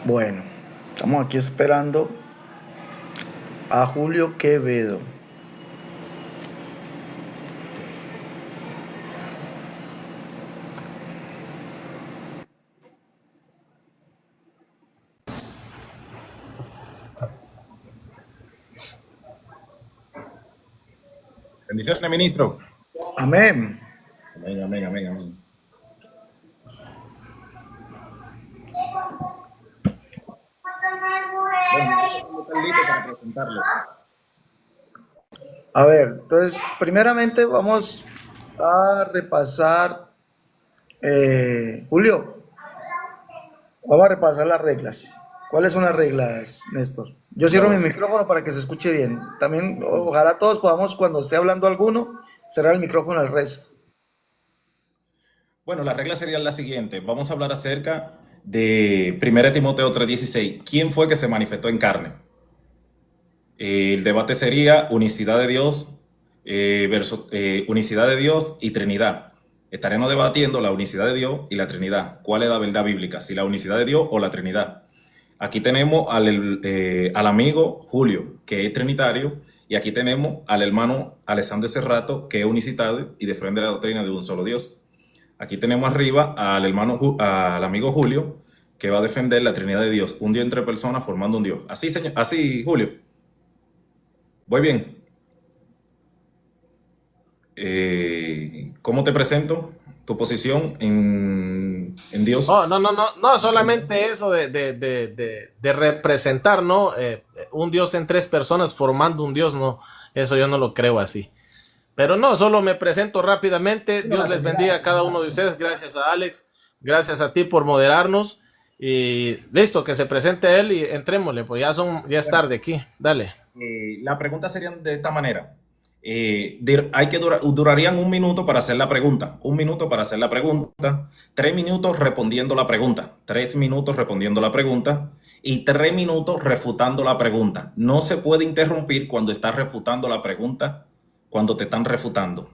Bueno, estamos aquí esperando a Julio Quevedo. Bendiciones, ministro. Amén. Amén, amén, amén, amén. Bueno, están listos para presentarlo. A ver, entonces, primeramente vamos a repasar, Julio, vamos a repasar las reglas. ¿Cuáles son las reglas, Néstor? Yo cierro mi Bueno, micrófono para que se escuche bien. También, ojalá todos podamos, cuando esté hablando alguno, cerrar el micrófono al resto. bueno, las reglas serían las siguientes. Vamos a hablar acerca de 1 Timoteo 3:16. ¿Quién fue que se manifestó en carne? El debate sería unicidad de Dios, unicidad de Dios y Trinidad. Estaremos debatiendo la unicidad de Dios y la Trinidad. ¿Cuál es la verdad bíblica? Si la unicidad de Dios o la Trinidad. Aquí tenemos al amigo Julio, que es trinitario, y aquí tenemos al hermano Alexander Serrato, que es unicitario y defiende la doctrina de un solo Dios. Aquí tenemos arriba al amigo Julio, que va a defender la Trinidad de Dios, un Dios entre personas formando un Dios. Así, señor, así, Julio. Voy bien. ¿Cómo te presento tu posición en Dios? Oh, no, solamente eso de representar, ¿no? Un Dios en tres personas formando un Dios, no, eso yo no lo creo así. Pero no, solo me presento rápidamente. Dios les bendiga a cada uno de ustedes. Gracias a Alex, gracias a ti por moderarnos. Y listo, que se presente él y entrémosle, pues ya es tarde aquí. Dale. La pregunta sería de esta manera. Durarían 1 minuto para hacer la pregunta. 1 minuto para hacer la pregunta. 3 minutos respondiendo la pregunta. 3 minutos respondiendo la pregunta. Y 3 minutos refutando la pregunta. No se puede interrumpir cuando estás refutando la pregunta, cuando te están refutando.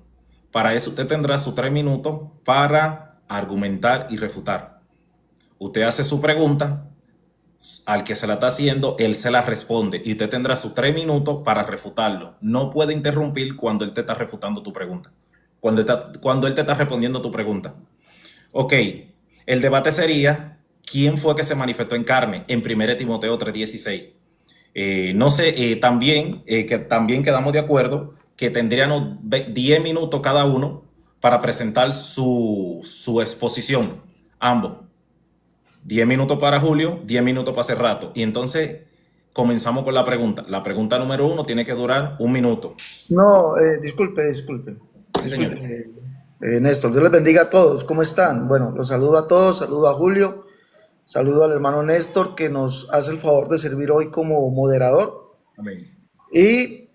Para eso usted tendrá sus 3 minutos para argumentar y refutar. Usted hace su pregunta, al que se la está haciendo, él se la responde y usted tendrá sus 3 minutos para refutarlo. No puede interrumpir cuando él te está refutando tu pregunta, cuando él te está respondiendo tu pregunta. Ok, el debate sería, ¿quién fue que se manifestó en carne? En 1 Timoteo 3:16. No sé, también quedamos de acuerdo que tendríamos 10 minutos cada uno para presentar su exposición, ambos. 10 minutos para Julio, 10 minutos para Serrato. Y entonces comenzamos con la pregunta. La pregunta número 1 tiene que durar 1 minuto. No, disculpe. Sí, señor. Néstor, Dios les bendiga a todos. ¿Cómo están? Bueno, los saludo a todos, saludo a Julio, saludo al hermano Néstor que nos hace el favor de servir hoy como moderador. Amén. Y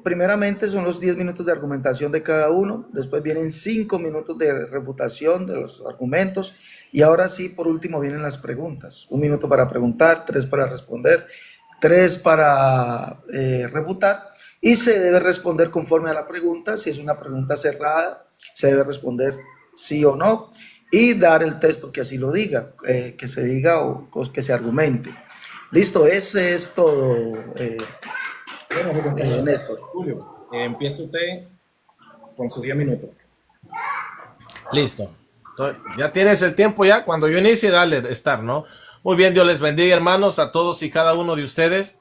primeramente son los 10 minutos de argumentación de cada uno, después vienen 5 minutos de refutación de los argumentos y ahora sí, por último, vienen las preguntas. 1 minuto para preguntar, 3 para responder, 3 para refutar y se debe responder conforme a la pregunta. Si es una pregunta cerrada, se debe responder sí o no y dar el texto que así lo diga, que se diga o que se argumente. Listo, ese es todo. Néstor. Julio, empieza usted con sus 10 minutos. Listo. Entonces, ya tienes el tiempo ya. Cuando yo inicie, dale, estar, ¿no? Muy bien, Dios les bendiga, hermanos, a todos y cada uno de ustedes.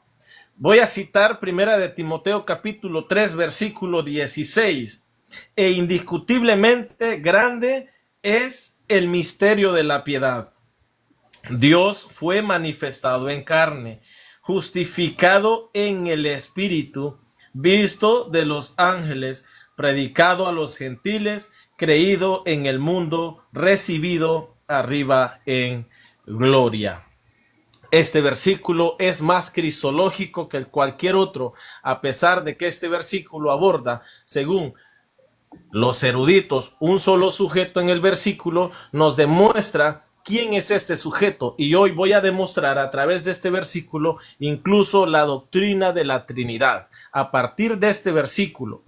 Voy a citar 1 Timoteo capítulo 3, versículo 16. E indiscutiblemente grande es el misterio de la piedad. Dios fue manifestado en carne, justificado en el Espíritu, visto de los ángeles, predicado a los gentiles, creído en el mundo, recibido arriba en gloria. Este versículo es más cristológico que cualquier otro, a pesar de que este versículo aborda, según los eruditos, un solo sujeto en el versículo, nos demuestra quién es este sujeto. Y hoy voy a demostrar a través de este versículo incluso la doctrina de la Trinidad. A partir de este versículo,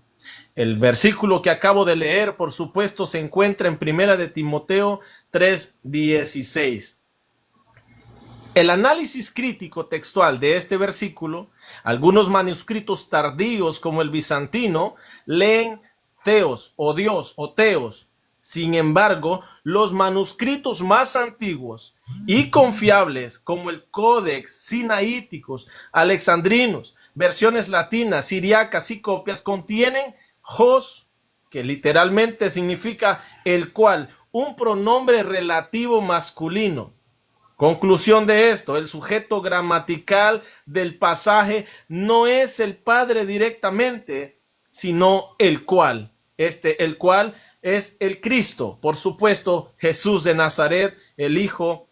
El versículo que acabo de leer, por supuesto, se encuentra en Primera de Timoteo 3:16. El análisis crítico textual de este versículo, algunos manuscritos tardíos como el bizantino leen Theos o Dios o Theos. Sin embargo, los manuscritos más antiguos y confiables como el Códex Sinaíticos, Alexandrinos, versiones latinas, siriacas y copias contienen Hos, que literalmente significa el cual, un pronombre relativo masculino. Conclusión de esto, el sujeto gramatical del pasaje no es el Padre directamente, sino el cual. El cual es el Cristo, por supuesto, Jesús de Nazaret, el Hijo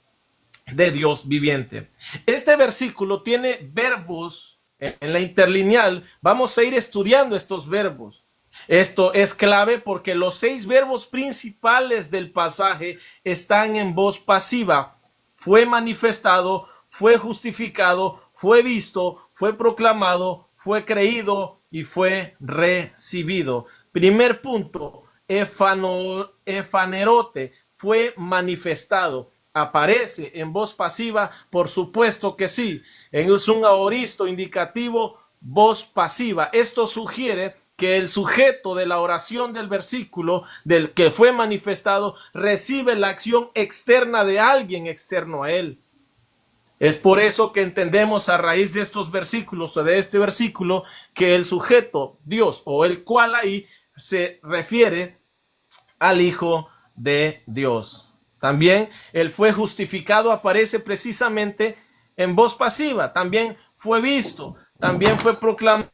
de Dios viviente. Este versículo tiene verbos en la interlineal. Vamos a ir estudiando estos verbos. Esto es clave porque los 6 verbos principales del pasaje están en voz pasiva. Fue manifestado, fue justificado, fue visto, fue proclamado, fue creído y fue recibido. Primer punto, efanerote, fue manifestado. ¿Aparece en voz pasiva? Por supuesto que sí. Es un aoristo indicativo, voz pasiva. Esto sugiere que el sujeto de la oración del versículo, del que fue manifestado, recibe la acción externa de alguien externo a él. Es por eso que entendemos a raíz de estos versículos o de este versículo que el sujeto, Dios o el cual ahí se refiere al Hijo de Dios. También el fue justificado aparece precisamente en voz pasiva. También fue visto, también fue proclamado,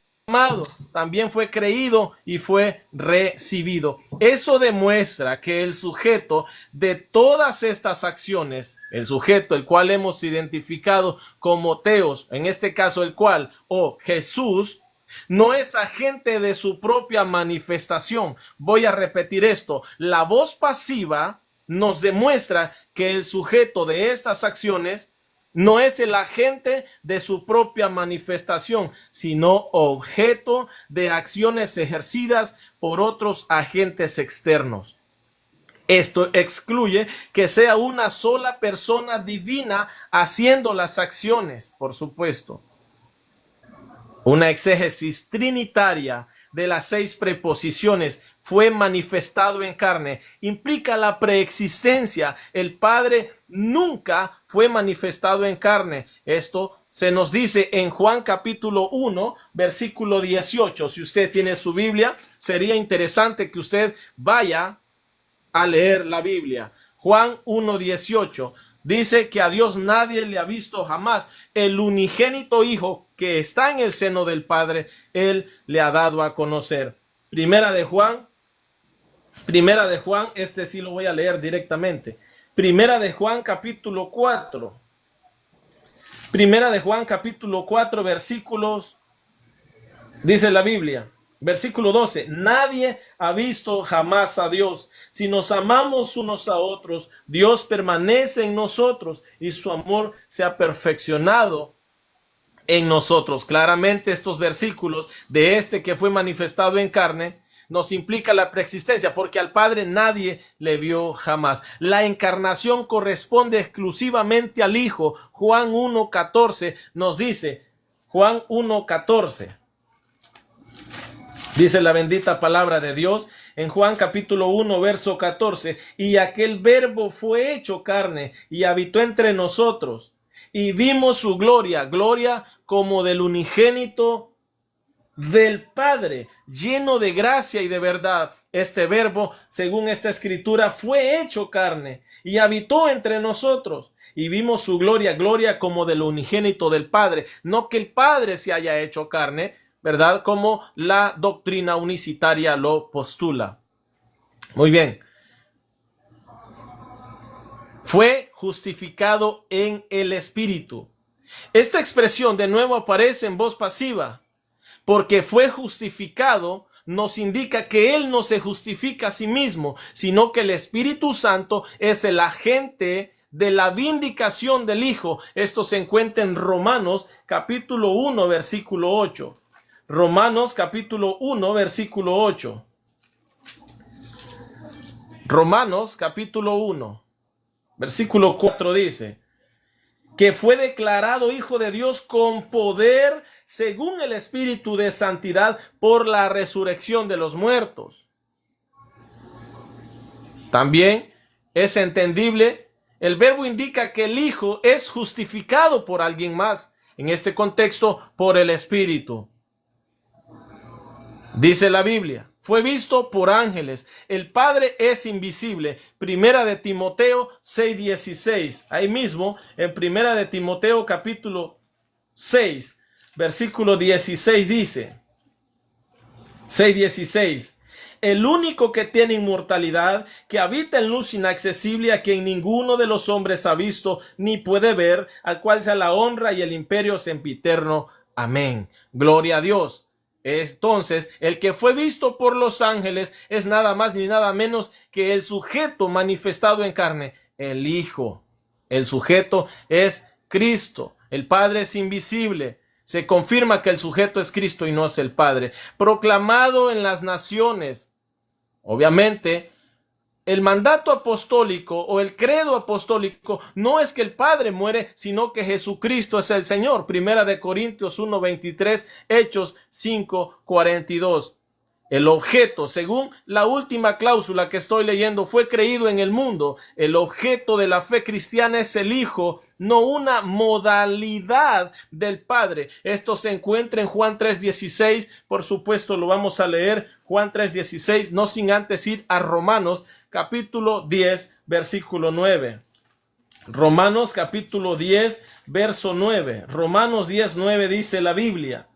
también fue creído y fue recibido. Eso demuestra que el sujeto de todas estas acciones, el sujeto el cual hemos identificado como Theos, en este caso el cual o Jesús, no es agente de su propia manifestación. Voy a repetir esto. La voz pasiva nos demuestra que el sujeto de estas acciones no es el agente de su propia manifestación, sino objeto de acciones ejercidas por otros agentes externos. Esto excluye que sea una sola persona divina haciendo las acciones, por supuesto. Una exégesis trinitaria de las 6 preposiciones fue manifestado en carne implica la preexistencia. El Padre nunca fue manifestado en carne. Esto se nos dice en Juan capítulo 1, versículo 18. Si usted tiene su Biblia, sería interesante que usted vaya a leer la Biblia. Juan 1, 18. Dice que a Dios nadie le ha visto jamás. El unigénito Hijo que está en el seno del Padre, Él le ha dado a conocer. Primera de Juan, este sí lo voy a leer directamente. Primera de Juan capítulo 4. Primera de Juan capítulo 4 versículos, dice la Biblia. Versículo 12, nadie ha visto jamás a Dios. Si nos amamos unos a otros, Dios permanece en nosotros y su amor se ha perfeccionado en nosotros. Claramente estos versículos de este que fue manifestado en carne nos implica la preexistencia, porque al Padre nadie le vio jamás. La encarnación corresponde exclusivamente al Hijo. Juan 1:14 nos dice, Juan 1:14. Dice la bendita palabra de Dios en Juan capítulo 1 verso 14, y aquel verbo fue hecho carne y habitó entre nosotros y vimos su gloria, gloria como del unigénito del Padre, lleno de gracia y de verdad. Este verbo, según esta escritura, fue hecho carne y habitó entre nosotros. Y vimos su gloria, gloria como del unigénito del Padre. No que el Padre se haya hecho carne, ¿verdad? Como la doctrina unicitaria lo postula. Muy bien. Fue justificado en el Espíritu. Esta expresión de nuevo aparece en voz pasiva, porque fue justificado nos indica que Él no se justifica a sí mismo, sino que el Espíritu Santo es el agente de la vindicación del Hijo. Esto se encuentra en Romanos capítulo 1 versículo 8. Romanos capítulo 1 versículo 8. Romanos capítulo 1, versículo 4 dice, que fue declarado Hijo de Dios con poder según el Espíritu de Santidad por la resurrección de los muertos. También es entendible, el verbo indica que el Hijo es justificado por alguien más, en este contexto por el Espíritu. Dice la Biblia, fue visto por ángeles, el Padre es invisible. Primera de Timoteo 6:16. Ahí mismo, en Primera de Timoteo capítulo 6, versículo 16 dice, 6:16. El único que tiene inmortalidad, que habita en luz inaccesible, a quien ninguno de los hombres ha visto ni puede ver, al cual sea la honra y el imperio sempiterno. Amén. Gloria a Dios. Entonces, el que fue visto por los ángeles es nada más ni nada menos que el sujeto manifestado en carne, el Hijo. El sujeto es Cristo. El Padre es invisible. Se confirma que el sujeto es Cristo y no es el Padre. Proclamado en las naciones. Obviamente, el mandato apostólico o el credo apostólico no es que el Padre muere, sino que Jesucristo es el Señor. Primera de Corintios 1:23, Hechos 5:42. El objeto, según la última cláusula que estoy leyendo, fue creído en el mundo. El objeto de la fe cristiana es el Hijo, no una modalidad del Padre. Esto se encuentra en Juan 3:16. Por supuesto, lo vamos a leer. Juan 3:16, no sin antes ir a Romanos capítulo 10, versículo 9. Romanos capítulo 10, verso 9. Romanos 10:9 dice la Biblia,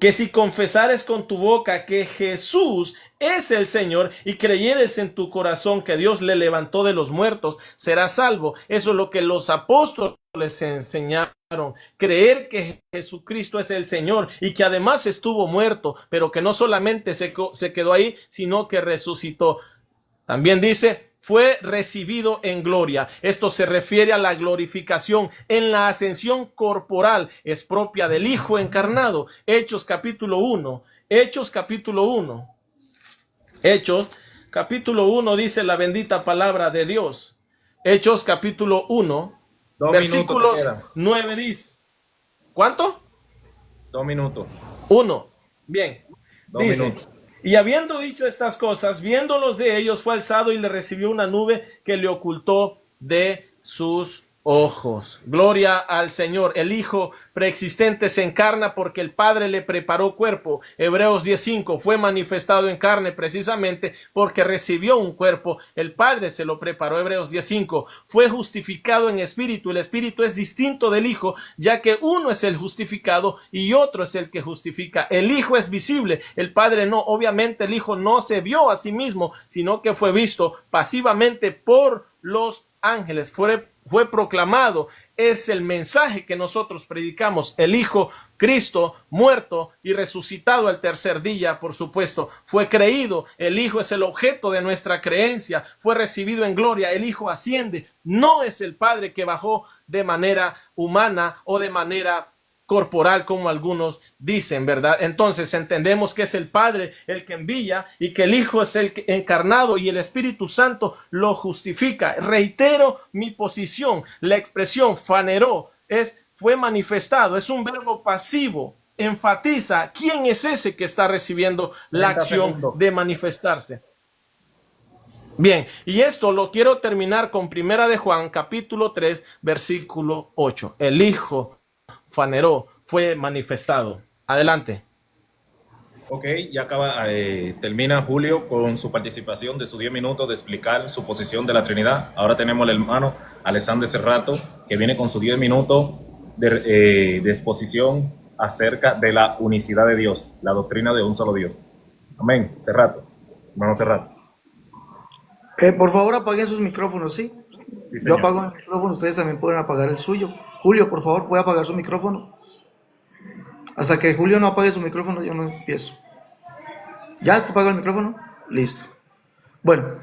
que si confesares con tu boca que Jesús es el Señor y creyeres en tu corazón que Dios le levantó de los muertos, serás salvo. Eso es lo que los apóstoles enseñaron. Creer que Jesucristo es el Señor y que además estuvo muerto, pero que no solamente se quedó ahí, sino que resucitó. También dice, fue recibido en gloria. Esto se refiere a la glorificación en la ascensión corporal. Es propia del Hijo encarnado. Hechos capítulo 1. Hechos capítulo 1. Hechos capítulo 1 dice la bendita palabra de Dios. Hechos capítulo 1. Versículos 9 dice. ¿Cuánto? 2 minutos. 1. Bien. 2 dice, minutos. y habiendo dicho estas cosas, viéndolos de ellos, fue alzado y le recibió una nube que le ocultó de sus ojos. Gloria al Señor. El Hijo preexistente se encarna porque el Padre le preparó cuerpo. Hebreos 10:5, fue manifestado en carne precisamente porque recibió un cuerpo. El Padre se lo preparó. Hebreos 10:5, fue justificado en espíritu. El espíritu es distinto del Hijo, ya que uno es el justificado y otro es el que justifica. El Hijo es visible, el Padre no. Obviamente el Hijo no se vio a sí mismo, sino que fue visto pasivamente por los ángeles. Fue proclamado. Es el mensaje que nosotros predicamos. El Hijo, Cristo, muerto y resucitado al tercer día, por supuesto, fue creído. El Hijo es el objeto de nuestra creencia. Fue recibido en gloria. El Hijo asciende. No es el Padre que bajó de manera humana o de manera corporal, como algunos dicen, ¿verdad? Entonces entendemos que es el Padre el que envía y que el Hijo es el encarnado y el Espíritu Santo lo justifica. Reitero mi posición. La expresión faneró fue manifestado, es un verbo pasivo. Enfatiza quién es ese que está recibiendo la acción de manifestarse. Bien, y esto lo quiero terminar con Primera de Juan, capítulo 3, versículo 8. El Hijo faneró, fue manifestado. Adelante. Ok, ya termina Julio con su participación de sus 10 minutos de explicar su posición de la Trinidad. Ahora tenemos al hermano Alexander Cerrato, que viene con sus 10 minutos de exposición acerca de la unicidad de Dios, la doctrina de un solo Dios. Amén. Cerrato, hermano Cerrato. Por favor, apaguen sus micrófonos, ¿sí? Sí, yo apago el micrófono, ustedes también pueden apagar el suyo. Julio, por favor, ¿puede apagar su micrófono? Hasta que Julio no apague su micrófono, yo no empiezo. ¿Ya te apagó el micrófono? Listo. Bueno,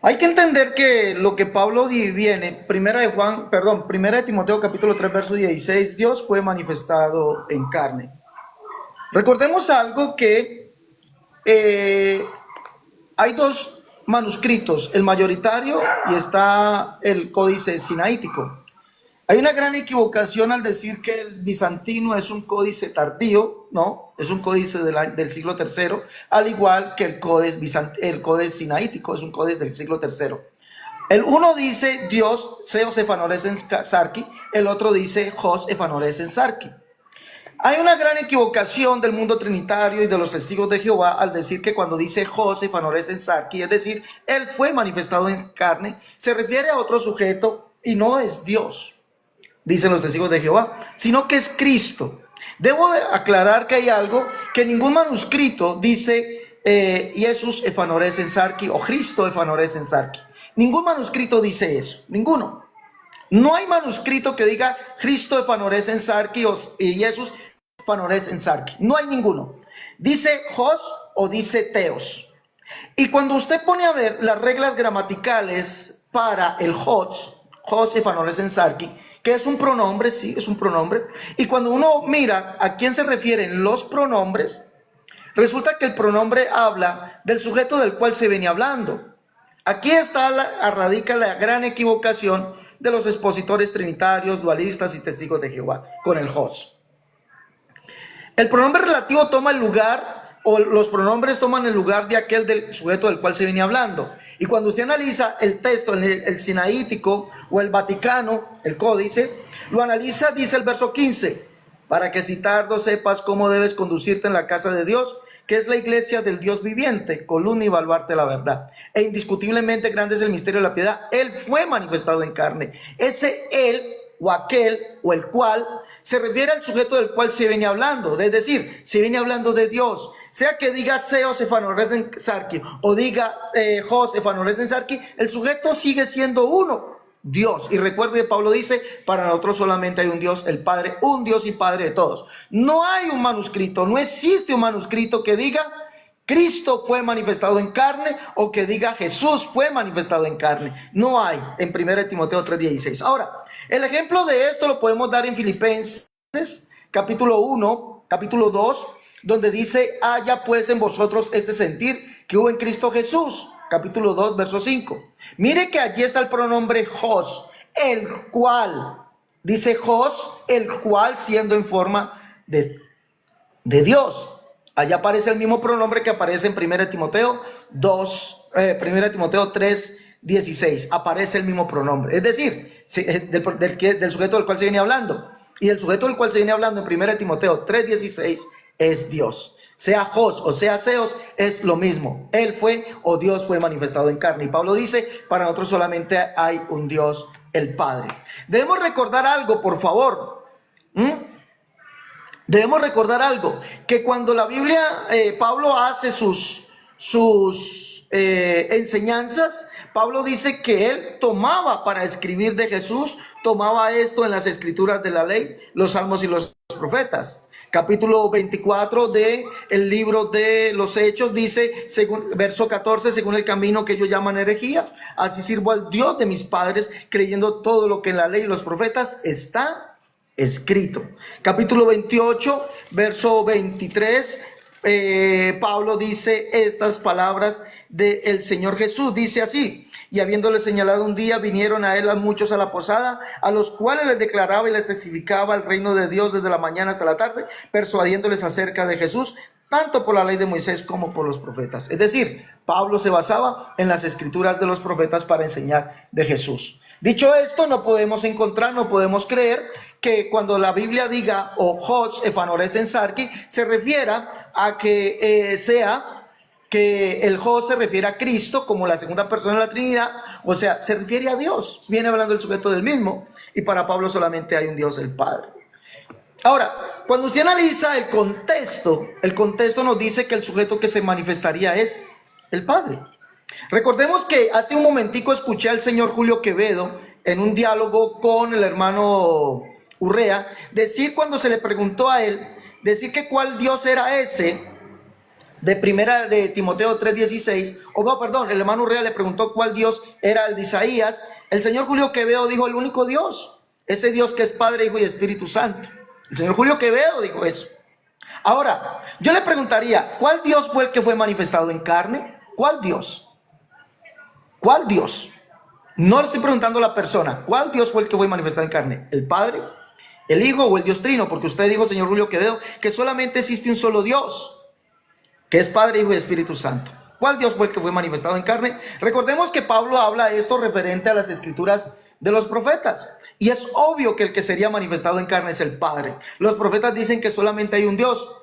hay que entender que lo que Pablo viene, primera de Timoteo capítulo 3, verso 16, Dios fue manifestado en carne. Recordemos algo que hay dos manuscritos, el mayoritario y está el códice sinaítico. Hay una gran equivocación al decir que el bizantino es un códice tardío, ¿no? Es un códice del siglo III, al igual que el códice sinaítico es un códice del siglo III. El uno dice Dios, Zeus Efanoresen Sarki, el otro dice Jos Efanoresen Sarki. Hay una gran equivocación del mundo trinitario y de los testigos de Jehová al decir que cuando dice José Fanoresen Sarki, es decir, él fue manifestado en carne, se refiere a otro sujeto y no es Dios, dicen los testigos de Jehová, sino que es Cristo. Debo de aclarar que hay algo que ningún manuscrito dice Jesús Efanoresen Sarki o Cristo Efanoresen Sarki. Ningún manuscrito dice eso, ninguno. No hay manuscrito que diga Cristo Efanoresen Sarki y Jesús Efanoresen Sarki. No hay ninguno. Dice Jos o dice Teos. Y cuando usted pone a ver las reglas gramaticales para el Jos Efanoresen Sarki, que es un pronombre, sí, es un pronombre. Y cuando uno mira a quién se refieren los pronombres, resulta que el pronombre habla del sujeto del cual se venía hablando. Aquí radica la gran equivocación de los expositores trinitarios, dualistas y testigos de Jehová con el Jos. El pronombre relativo toma el lugar, o los pronombres toman el lugar de aquel del sujeto del cual se venía hablando. Y cuando usted analiza el texto, el sinaítico o el vaticano, el códice, lo analiza, dice el verso 15, para que si tardo sepas cómo debes conducirte en la casa de Dios, que es la iglesia del Dios viviente, columna y baluarte de la verdad. E indiscutiblemente grande es el misterio de la piedad. Él fue manifestado en carne. Ese él o aquel o el cual se refiere al sujeto del cual se viene hablando. Es decir, se viene hablando de Dios. Sea que diga Zeus Efanoresen Sarki o diga Jos Efanoresen Sarki, el sujeto sigue siendo uno, Dios. Y recuerde que Pablo dice, para nosotros solamente hay un Dios, el Padre, un Dios y Padre de todos. No hay un manuscrito, no existe un manuscrito que diga Cristo fue manifestado en carne o que diga Jesús fue manifestado en carne. No hay en 1 Timoteo 3:16. Ahora, el ejemplo de esto lo podemos dar en Filipenses capítulo 1, capítulo 2, donde dice, haya pues en vosotros este sentir que hubo en Cristo Jesús. Capítulo 2, verso 5. Mire que allí está el pronombre Jos, el cual, dice Jos, el cual siendo en forma de Dios. Allá aparece el mismo pronombre que aparece en 1 Timoteo 3, 16. Aparece el mismo pronombre. Es decir, del sujeto del cual se viene hablando. Y el sujeto del cual se viene hablando en 1 Timoteo 3, 16 es Dios. Sea Jos o sea Zeus, es lo mismo. Él fue o Dios fue manifestado en carne. Y Pablo dice, para nosotros solamente hay un Dios, el Padre. Debemos recordar algo, por favor. Debemos recordar algo, que cuando la Biblia, Pablo hace sus enseñanzas, Pablo dice que él tomaba para escribir de Jesús, tomaba esto en las escrituras de la ley, los salmos y los profetas. Capítulo 24 del libro de los Hechos dice, verso 14, según el camino que ellos llaman herejía, así sirvo al Dios de mis padres, creyendo todo lo que en la ley y los profetas está escrito. Capítulo 28, verso 23, Pablo dice estas palabras del Señor Jesús, dice así, y habiéndole señalado un día, vinieron a él a muchos a la posada, a los cuales les declaraba y les testificaba el reino de Dios desde la mañana hasta la tarde, persuadiéndoles acerca de Jesús, tanto por la ley de Moisés como por los profetas. Es decir, Pablo se basaba en las escrituras de los profetas para enseñar de Jesús. Dicho esto, no podemos creer que cuando la Biblia diga o Jos Efanoresen Sarki, se refiera a que que el Jos se refiere a Cristo como la segunda persona de la Trinidad, o sea, se refiere a Dios, viene hablando el sujeto del mismo, y para Pablo solamente hay un Dios, el Padre. Ahora, cuando usted analiza el contexto nos dice que el sujeto que se manifestaría es el Padre. Recordemos que hace un momentico escuché al señor Julio Quevedo en un diálogo con el hermano Urrea, decir cuando se le preguntó a él, decir que cuál Dios era ese, de Timoteo 3:16, el hermano Urrea le preguntó cuál Dios era el de Isaías. El señor Julio Quevedo dijo el único Dios, ese Dios que es Padre, Hijo y Espíritu Santo. El señor Julio Quevedo dijo eso. Ahora, yo le preguntaría, ¿cuál Dios fue el que fue manifestado en carne? ¿Cuál Dios? ¿Cuál Dios? No le estoy preguntando a la persona. ¿Cuál Dios fue el que fue manifestado en carne? ¿El Padre, el Hijo o el Dios Trino? Porque usted dijo, señor Julio Quevedo, que solamente existe un solo Dios, que es Padre, Hijo y Espíritu Santo. ¿Cuál Dios fue el que fue manifestado en carne? Recordemos que Pablo habla esto referente a las escrituras de los profetas. Y es obvio que el que sería manifestado en carne es el Padre. Los profetas dicen que solamente hay un Dios.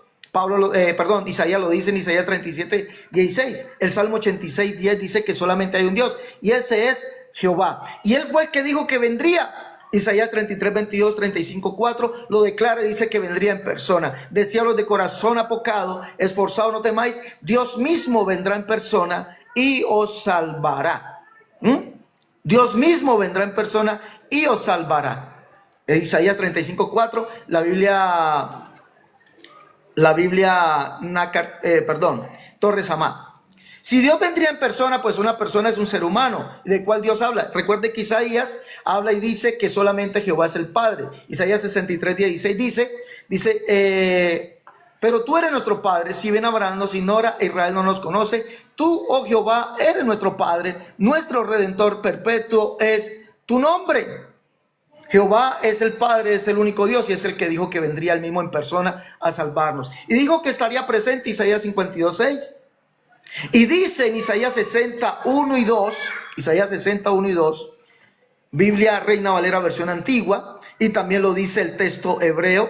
Isaías lo dice en Isaías 37, 16. El Salmo 86, 10 dice que solamente hay un Dios. Y ese es Jehová. Y él fue el que dijo que vendría. Isaías 33, 22, 35, 4 lo declara y dice que vendría en persona. Decía los de corazón apocado, esforzado no temáis, Dios mismo vendrá en persona y os salvará. Dios mismo vendrá en persona y os salvará. Isaías 35, 4, Torres Amá. Si Dios vendría en persona, pues una persona es un ser humano. ¿De cuál Dios habla? Recuerde que Isaías habla y dice que solamente Jehová es el Padre. Isaías 63, 16 dice, pero tú eres nuestro Padre. Si bien Abraham nos ignora, Israel no nos conoce, tú, oh Jehová, eres nuestro Padre, nuestro Redentor perpetuo es tu nombre. Jehová es el Padre, es el único Dios y es el que dijo que vendría él mismo en persona a salvarnos. Y dijo que estaría presente, Isaías 52, 6. Y dice en Isaías 61 y 2, Biblia Reina Valera versión antigua, y también lo dice el texto hebreo.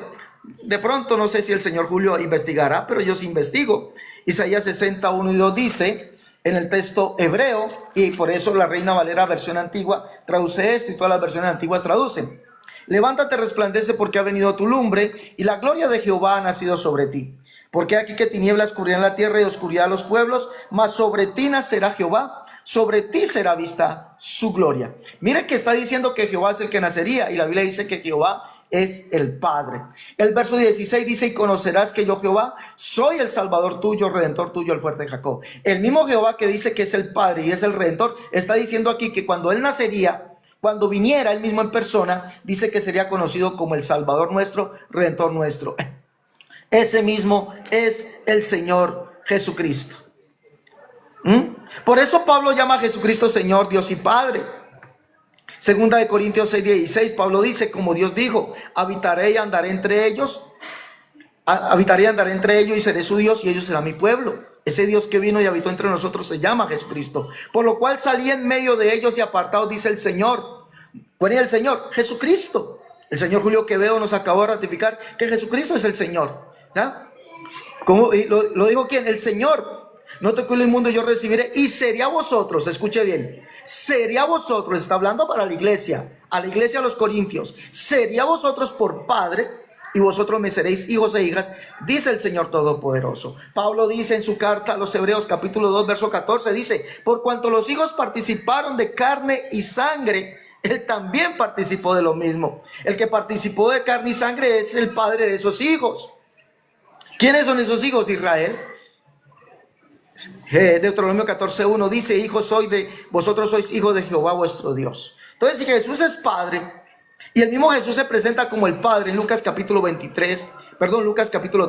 De pronto no sé si el señor Julio investigará, pero yo sí investigo. Isaías 61 y 2 dice en el texto hebreo, y por eso la Reina Valera versión antigua traduce esto y todas las versiones antiguas traducen: levántate, resplandece, porque ha venido tu lumbre y la gloria de Jehová ha nacido sobre ti. Porque aquí que tinieblas cubrirán la tierra y oscuridad a los pueblos, mas sobre ti nacerá Jehová, sobre ti será vista su gloria. Mire que está diciendo que Jehová es el que nacería, y la Biblia dice que Jehová es el Padre. El verso 16 dice, y conocerás que yo Jehová soy el Salvador tuyo, Redentor tuyo, el fuerte de Jacob. El mismo Jehová que dice que es el Padre y es el Redentor, está diciendo aquí que cuando él nacería, cuando viniera él mismo en persona, dice que sería conocido como el Salvador nuestro, Redentor nuestro. Ese mismo es el Señor Jesucristo. Por eso Pablo llama a Jesucristo Señor, Dios y Padre. Segunda de Corintios 6, 16, Pablo dice, como Dios dijo, habitaré y andaré entre ellos y seré su Dios y ellos serán mi pueblo. Ese Dios que vino y habitó entre nosotros se llama Jesucristo. Por lo cual salí en medio de ellos y apartados, dice el Señor. ¿Cuál es el Señor? Jesucristo. El señor Julio Quevedo nos acabó de ratificar que Jesucristo es el Señor. ¿Ya? ¿Cómo? ¿Lo dijo quién? El Señor. No te cuelo inmundo, yo recibiré. Y sería vosotros, escuche bien, sería vosotros, está hablando para la iglesia, a los corintios, sería vosotros por Padre, y vosotros me seréis hijos e hijas, dice el Señor Todopoderoso. Pablo dice en su carta a los Hebreos, capítulo 2, verso 14, dice, por cuanto los hijos participaron de carne y sangre, él también participó de lo mismo. El que participó de carne y sangre es el padre de esos hijos. ¿Quiénes son esos hijos? Israel. Deuteronomio 14:1 dice, hijos soy de, vosotros sois hijos de Jehová vuestro Dios. Entonces, si Jesús es Padre, y el mismo Jesús se presenta como el Padre en Lucas capítulo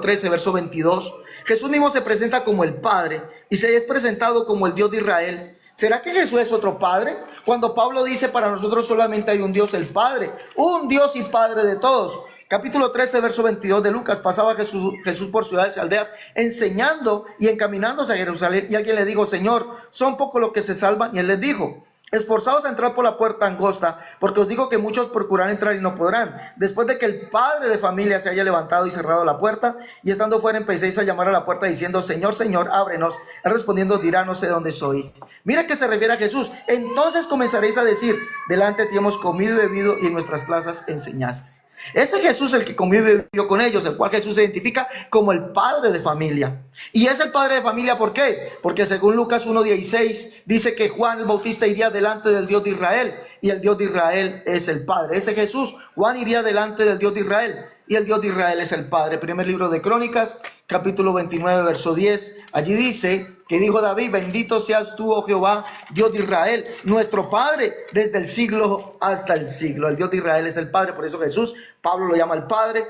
13, verso 22, Jesús mismo se presenta como el Padre, y se es presentado como el Dios de Israel. ¿Será que Jesús es otro Padre? Cuando Pablo dice, para nosotros solamente hay un Dios, el Padre, un Dios y Padre de todos. Capítulo 13, verso 22 de Lucas, pasaba Jesús por ciudades y aldeas, enseñando y encaminándose a Jerusalén, y alguien le dijo, Señor, son pocos los que se salvan, y él les dijo, esforzaos a entrar por la puerta angosta, porque os digo que muchos procurarán entrar y no podrán. Después de que el padre de familia se haya levantado y cerrado la puerta, y estando fuera empecéis a llamar a la puerta diciendo, Señor, Señor, ábrenos. Él respondiendo dirá, no sé dónde sois. Mira que se refiere a Jesús. Entonces comenzaréis a decir, delante de ti hemos comido y bebido, y en nuestras plazas enseñaste. Ese Jesús el que convive y vivió con ellos, el cual Jesús se identifica como el padre de familia. Y es el padre de familia, ¿por qué? Porque según Lucas 1:16 dice que Juan el Bautista iría delante del Dios de Israel, y el Dios de Israel es el Padre. Ese Jesús, Juan iría delante del Dios de Israel, y el Dios de Israel es el Padre. Primer libro de Crónicas, capítulo 29, verso 10. Allí dice que dijo David, bendito seas tú, oh Jehová, Dios de Israel, nuestro Padre, desde el siglo hasta el siglo. El Dios de Israel es el Padre, por eso Jesús, Pablo lo llama el Padre.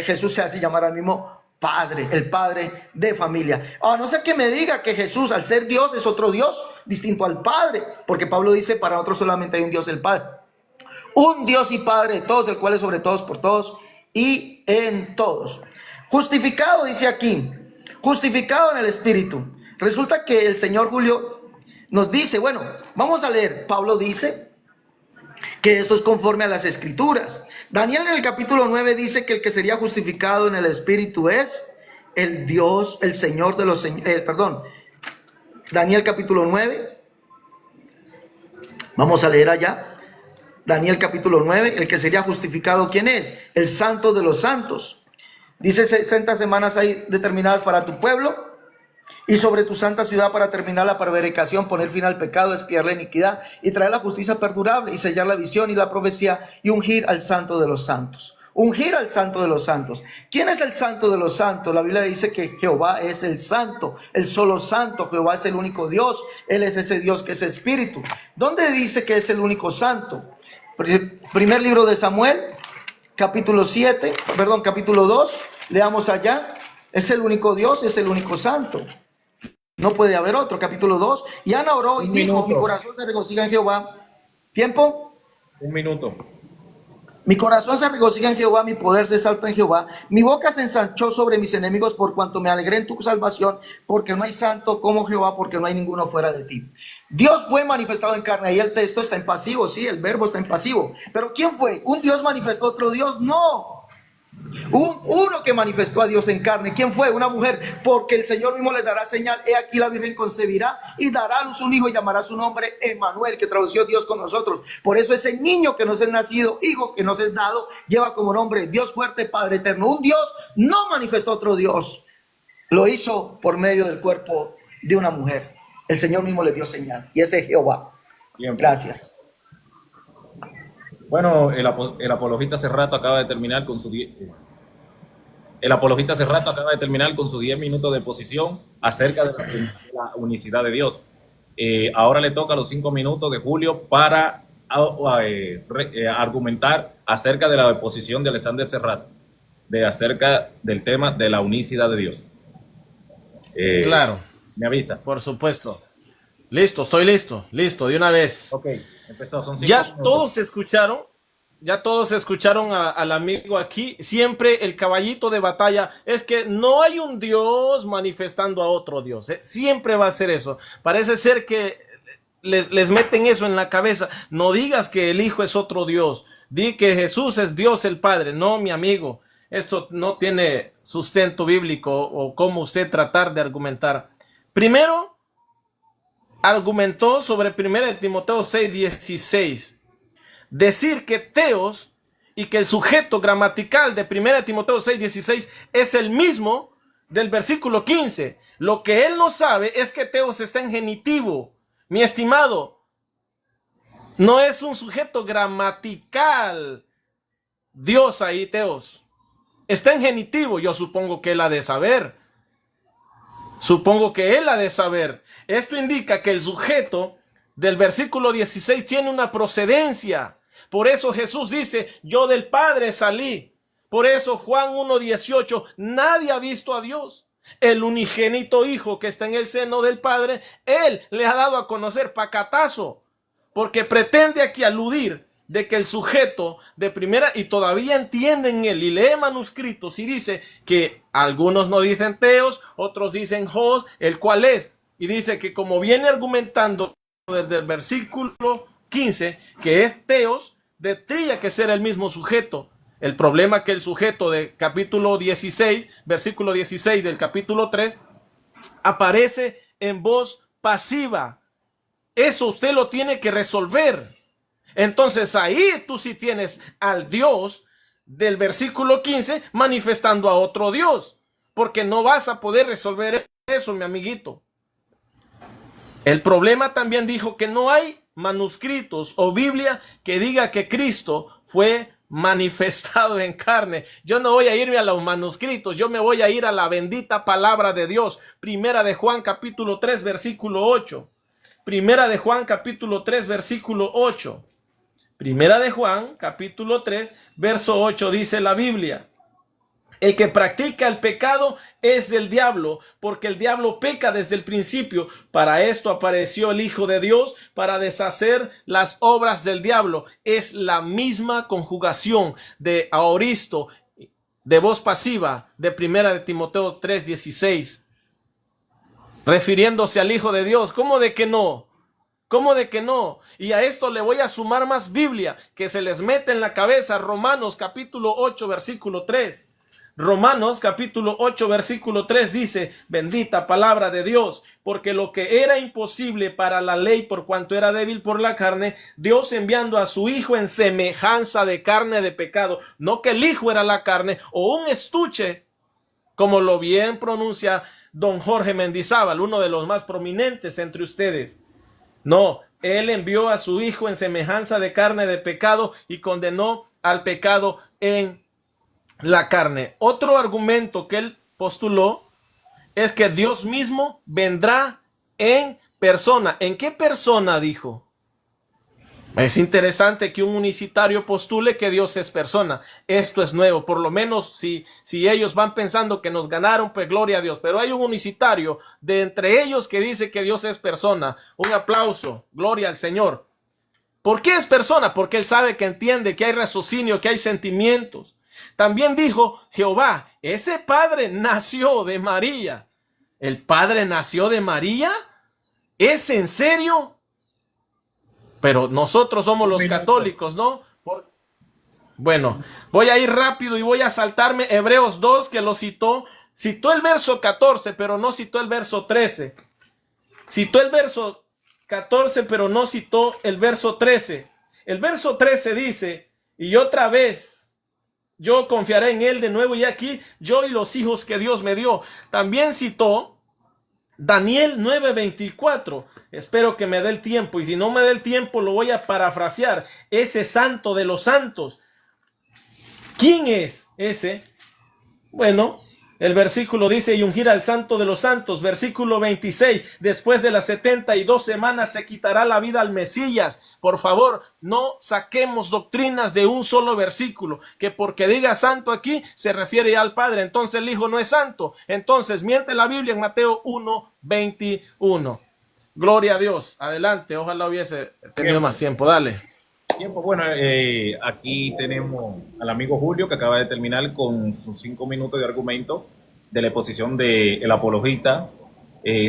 Jesús se hace llamar al mismo Padre, el Padre de familia. No sé que me diga que Jesús, al ser Dios, es otro Dios. distinto al Padre, porque Pablo dice, para nosotros solamente hay un Dios, el Padre. Un Dios y Padre de todos, el cual es sobre todos, por todos y en todos. Justificado, dice aquí, justificado en el Espíritu. Resulta que el Señor Julio nos dice, bueno, vamos a leer. Pablo dice que esto es conforme a las Escrituras. Daniel en el capítulo 9 dice que el que sería justificado en el Espíritu es el Dios, el Señor de los señores. Daniel capítulo 9. Vamos a leer allá. Daniel capítulo 9, el que sería justificado, ¿quién es? El Santo de los Santos. Dice 60 semanas hay determinadas para tu pueblo y sobre tu santa ciudad para terminar la prevaricación, poner fin al pecado, expiar la iniquidad y traer la justicia perdurable y sellar la visión y la profecía y ungir al Santo de los Santos. Ungir al Santo de los Santos. ¿Quién es el Santo de los Santos? La Biblia dice que Jehová es el Santo, el solo Santo. Jehová es el único Dios. Él es ese Dios que es Espíritu. ¿Dónde dice que es el único Santo? Primer libro de Samuel, capítulo 2, leamos allá. Es el único Dios, es el único Santo. No puede haber otro. Capítulo 2. Y Ana oró y dijo, mi corazón se regocija en Jehová. ¿Tiempo? Un minuto. Mi corazón se regocija en Jehová, mi poder se exalta en Jehová. Mi boca se ensanchó sobre mis enemigos por cuanto me alegré en tu salvación, porque no hay santo como Jehová, porque no hay ninguno fuera de ti. Dios fue manifestado en carne. Ahí el texto está en pasivo, sí, el verbo está en pasivo. Pero ¿quién fue? ¿Un Dios manifestó a otro Dios? No. Uno que manifestó a Dios en carne. ¿Quién fue? Una mujer, porque el Señor mismo le dará señal. He aquí la Virgen concebirá y dará a luz un hijo y llamará su nombre Emmanuel, que tradució Dios con nosotros. Por eso ese niño que nos es nacido, hijo que nos es dado, lleva como nombre Dios fuerte, Padre eterno. Un Dios no manifestó a otro Dios, lo hizo por medio del cuerpo de una mujer. El Señor mismo le dio señal y ese es Jehová. Bien. Gracias. Bueno, el apologista Cerrato acaba de terminar con su 10 minutos de exposición acerca de la unicidad de Dios. Ahora le toca los 5 minutos de Julio para argumentar acerca de la exposición de Alexander Cerrato, acerca del tema de la unicidad de Dios. Claro. Me avisa. Por supuesto. Listo, estoy listo, de una vez. Ok, empezó, son 5 Ya minutos. todos escucharon al amigo aquí. Siempre el caballito de batalla es que no hay un Dios manifestando a otro Dios. Siempre va a ser eso. Parece ser que les meten eso en la cabeza. No digas que el Hijo es otro Dios. Di que Jesús es Dios el Padre. No, mi amigo. Esto no tiene sustento bíblico o cómo usted tratar de argumentar. Primero, argumentó sobre 1 Timoteo 6:16. Decir que teos y que el sujeto gramatical de 1 Timoteo 6:16 es el mismo del versículo 15. Lo que él no sabe es que teos está en genitivo. Mi estimado, no es un sujeto gramatical. Dios ahí, teos. Está en genitivo. Yo supongo que él ha de saber. Esto indica que el sujeto del versículo 16 tiene una procedencia. Por eso Jesús dice, yo del Padre salí. Por eso Juan 1:18, nadie ha visto a Dios. El unigénito Hijo que está en el seno del Padre, Él le ha dado a conocer pacatazo. Porque pretende aquí aludir de que el sujeto de primera, y todavía entienden él y lee manuscritos y dice que algunos no dicen teos, otros dicen hos, el cual es. Y dice que como viene argumentando desde el versículo 15, que es teos, tendría que ser el mismo sujeto. El problema es que el sujeto de capítulo 16, versículo 16 del capítulo 3, aparece en voz pasiva. Eso usted lo tiene que resolver. Entonces ahí tú sí tienes al Dios del versículo 15 manifestando a otro Dios, porque no vas a poder resolver eso, mi amiguito. El problema también dijo que no hay manuscritos o Biblia que diga que Cristo fue manifestado en carne. Yo no voy a irme a los manuscritos, yo me voy a ir a la bendita palabra de Dios. Primera de Juan capítulo 3 versículo 8. Primera de Juan capítulo 3 versículo 8. Primera de Juan capítulo 3 verso 8 dice la Biblia. El que practica el pecado es del diablo, porque el diablo peca desde el principio. Para esto apareció el Hijo de Dios, para deshacer las obras del diablo. Es la misma conjugación de aoristo, de voz pasiva, de 1 de Timoteo 3:16, refiriéndose al Hijo de Dios. ¿Cómo de que no? ¿Cómo de que no? Y a esto le voy a sumar más Biblia, que se les mete en la cabeza. Romanos capítulo 8, versículo 3. Romanos capítulo 8 versículo 3 dice: bendita palabra de Dios, porque lo que era imposible para la ley por cuanto era débil por la carne, Dios enviando a su Hijo en semejanza de carne de pecado, no que el Hijo era la carne o un estuche, como lo bien pronuncia don Jorge Mendizábal, uno de los más prominentes entre ustedes. No, él envió a su Hijo en semejanza de carne de pecado y condenó al pecado en la carne. Otro argumento que él postuló es que Dios mismo vendrá en persona. ¿En qué persona dijo? Es interesante que un unicitario postule que Dios es persona. Esto es nuevo, por lo menos si ellos van pensando que nos ganaron, pues gloria a Dios. Pero hay un unicitario de entre ellos que dice que Dios es persona. Un aplauso, gloria al Señor. ¿Por qué es persona? Porque él sabe, que entiende que hay raciocinio, que hay sentimientos. También dijo Jehová: ese padre nació de María. ¿El padre nació de María? ¿Es en serio? Pero nosotros somos los católicos, ¿no? Bueno, voy a ir rápido y voy a saltarme Hebreos 2, que lo citó. Citó el verso 14, pero no citó el verso 13. Citó el verso 14, pero no citó el verso 13. El verso 13 dice: y otra vez yo confiaré en él de nuevo, y aquí yo y los hijos que Dios me dio. También citó Daniel 9:24. Espero que me dé el tiempo, y si no me dé el tiempo lo voy a parafrasear. Ese santo de los santos. ¿Quién es ese? Bueno, el versículo dice: y ungir al santo de los santos. Versículo 26, después de las 72 semanas se quitará la vida al Mesías. Por favor, no saquemos doctrinas de un solo versículo, que porque diga santo aquí se refiere ya al Padre, entonces el Hijo no es santo. Entonces miente la Biblia en Mateo 1:21. Gloria a Dios. Adelante, ojalá hubiese tenido más tiempo. Dale. Tiempo. Bueno, aquí tenemos al amigo Julio, que acaba de terminar con sus 5 minutos de argumento de la exposición del apologista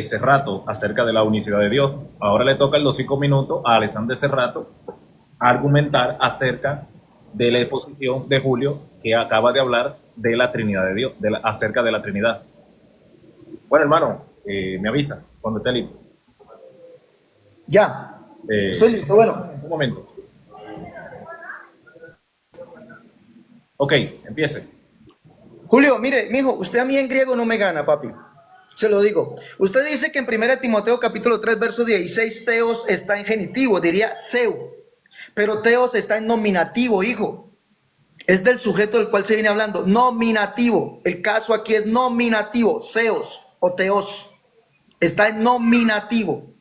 Cerrato acerca de la unicidad de Dios. Ahora le tocan los 5 minutos a Alexander Cerrato argumentar acerca de la exposición de Julio, que acaba de hablar de la Trinidad de Dios, acerca de la Trinidad. Bueno, hermano, me avisa cuando esté listo. Ya, estoy listo. Bueno, un momento. Ok, empiece. Julio, mire, mijo, usted a mí en griego no me gana, papi. Se lo digo. Usted dice que en 1 Timoteo capítulo 3, verso 16, teos está en genitivo, diría seu. Pero teos está en nominativo, hijo. Es del sujeto del cual se viene hablando. Nominativo. El caso aquí es nominativo. Seos o teos. Está en nominativo.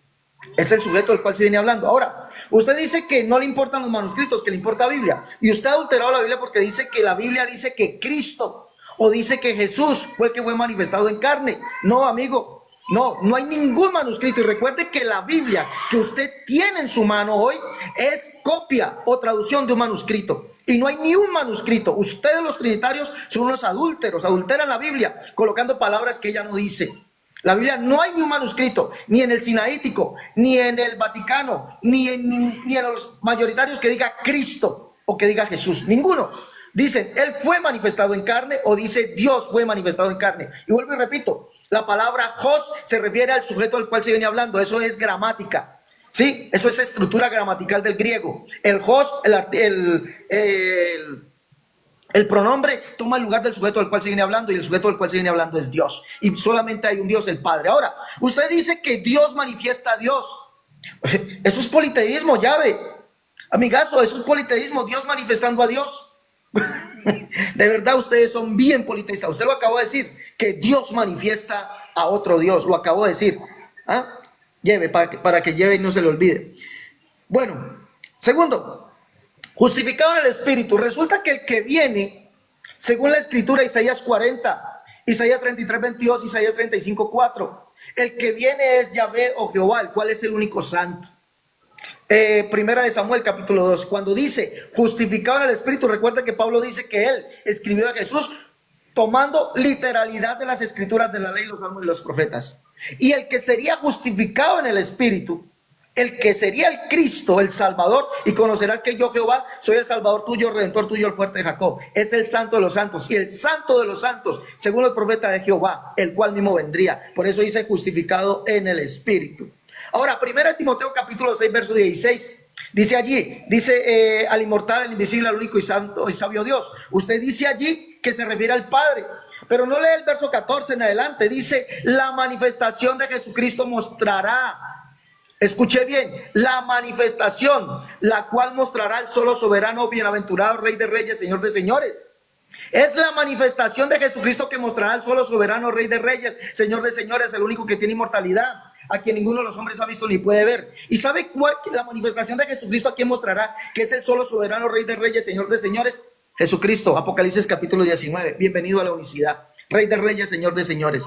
Es el sujeto del cual se viene hablando. Ahora, usted dice que no le importan los manuscritos, que le importa la Biblia. Y usted ha adulterado la Biblia porque dice que la Biblia dice que Cristo, o dice que Jesús fue el que fue manifestado en carne. No, amigo, no hay ningún manuscrito. Y recuerde que la Biblia que usted tiene en su mano hoy es copia o traducción de un manuscrito. Y no hay ni un manuscrito. Ustedes, los trinitarios, son unos adúlteros, adulteran la Biblia colocando palabras que ella no dice. La Biblia no hay ni un manuscrito, ni en el Sinaítico, ni en el Vaticano, ni en los mayoritarios que diga Cristo o que diga Jesús. Ninguno. Dicen, Él fue manifestado en carne, o dice Dios fue manifestado en carne. Y vuelvo y repito, la palabra Jos se refiere al sujeto al cual se viene hablando. Eso es gramática. Sí, eso es estructura gramatical del griego. El Jos, el pronombre toma el lugar del sujeto del cual se viene hablando, y el sujeto del cual se viene hablando es Dios. Y solamente hay un Dios, el Padre. Ahora, usted dice que Dios manifiesta a Dios. Eso es politeísmo, llave. Amigazo, eso es politeísmo, Dios manifestando a Dios. De verdad, ustedes son bien politeístas. Usted lo acabó de decir, que Dios manifiesta a otro Dios. Lo acabó de decir. ¿Ah? Lleve, para que lleve y no se le olvide. Bueno, segundo, justificado en el Espíritu. Resulta que el que viene Según la escritura, Isaías 40, Isaías 33, 22, Isaías 35, 4. El que viene es Yahvé o Jehová, el cual es el único santo. Primera de Samuel, capítulo 2. Cuando dice justificado en el Espíritu, recuerda que Pablo dice que él escribió a Jesús tomando literalidad de las escrituras de la ley, los salmos y los profetas. Y el que sería justificado en el Espíritu, el que sería el Cristo, el Salvador, y conocerás que yo Jehová soy el Salvador tuyo, Redentor tuyo, el fuerte de Jacob. Es el Santo de los santos, y el Santo de los santos, según el profeta de Jehová, el cual mismo vendría. Por eso dice justificado en el Espíritu. Ahora, 1 Timoteo capítulo 6, verso 16. Dice allí, dice al inmortal, al invisible, al único y santo y sabio Dios. Usted dice allí que se refiere al Padre, pero no lee el verso 14 en adelante. Dice, la manifestación de Jesucristo mostrará. Escuche bien, la manifestación, la cual mostrará el solo soberano, bienaventurado, Rey de reyes, Señor de señores. Es la manifestación de Jesucristo que mostrará el solo soberano, Rey de reyes, Señor de señores, el único que tiene inmortalidad, a quien ninguno de los hombres ha visto ni puede ver. ¿Y sabe cuál? La manifestación de Jesucristo a quien mostrará que es el solo soberano, Rey de reyes, Señor de señores. Jesucristo, Apocalipsis capítulo 19. Bienvenido a la unicidad. Rey de reyes, Señor de señores.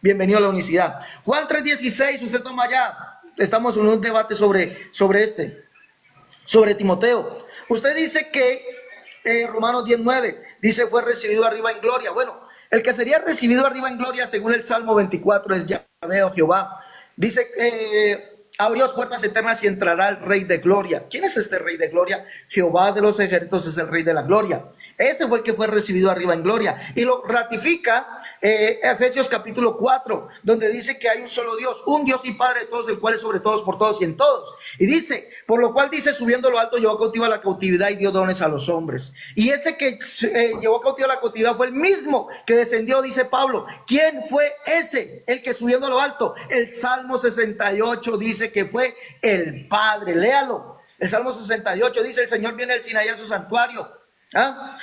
Bienvenido a la unicidad. Juan 3:16, usted toma ya. Estamos en un debate sobre Timoteo. Usted dice que Romanos 10:9 dice fue recibido arriba en gloria. Bueno, el que sería recibido arriba en gloria según el Salmo 24 es Yahvé o Jehová. Dice abrió puertas eternas y entrará el Rey de gloria. ¿Quién es este Rey de gloria? Jehová de los ejércitos es el Rey de la gloria. Ese fue el que fue recibido arriba en gloria. Y lo ratifica Efesios capítulo 4, donde dice que hay un solo Dios, un Dios y Padre de todos, el cual es sobre todos, por todos y en todos. Y dice, por lo cual dice, subiendo lo alto, llevó cautiva la cautividad y dio dones a los hombres. Y ese que llevó cautiva la cautividad fue el mismo que descendió, dice Pablo. ¿Quién fue ese? El que subiendo a lo alto. El Salmo 68 dice que fue el Padre. Léalo. El Salmo 68 dice, el Señor viene al Sinaí a su santuario.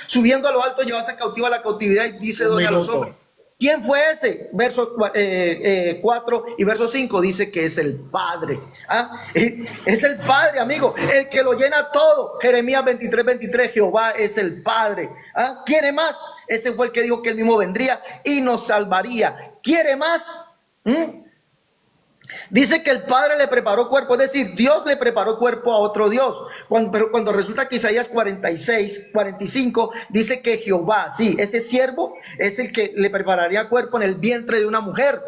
Subiendo a lo alto llevaste cautiva la cautividad y dice dones a los hombres. ¿Quién fue ese? Verso 4 y verso 5 dice que es el Padre. Es el Padre, amigo, el que lo llena todo. Jeremías 23:23, Jehová es el Padre. ¿Quiere más? Ese fue el que dijo que él mismo vendría y nos salvaría. ¿Quiere más? Dice que el Padre le preparó cuerpo, es decir, Dios le preparó cuerpo a otro Dios. Pero cuando resulta que Isaías 45 dice que Jehová, sí, ese siervo es el que le prepararía cuerpo en el vientre de una mujer.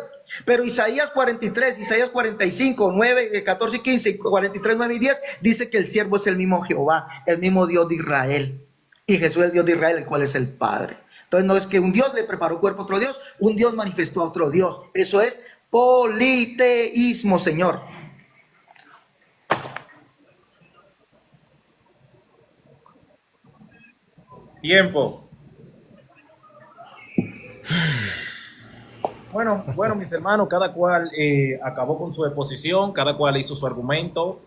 Pero Isaías 43, Isaías 45, 9, 14 y 15, 43, 9 y 10 dice que el siervo es el mismo Jehová, el mismo Dios de Israel. Y Jesús es el Dios de Israel, el cual es el Padre. Entonces no es que un Dios le preparó cuerpo a otro Dios, un Dios manifestó a otro Dios. Eso es politeísmo, Señor. Tiempo. Bueno, mis hermanos, cada cual acabó con su exposición, cada cual hizo su argumento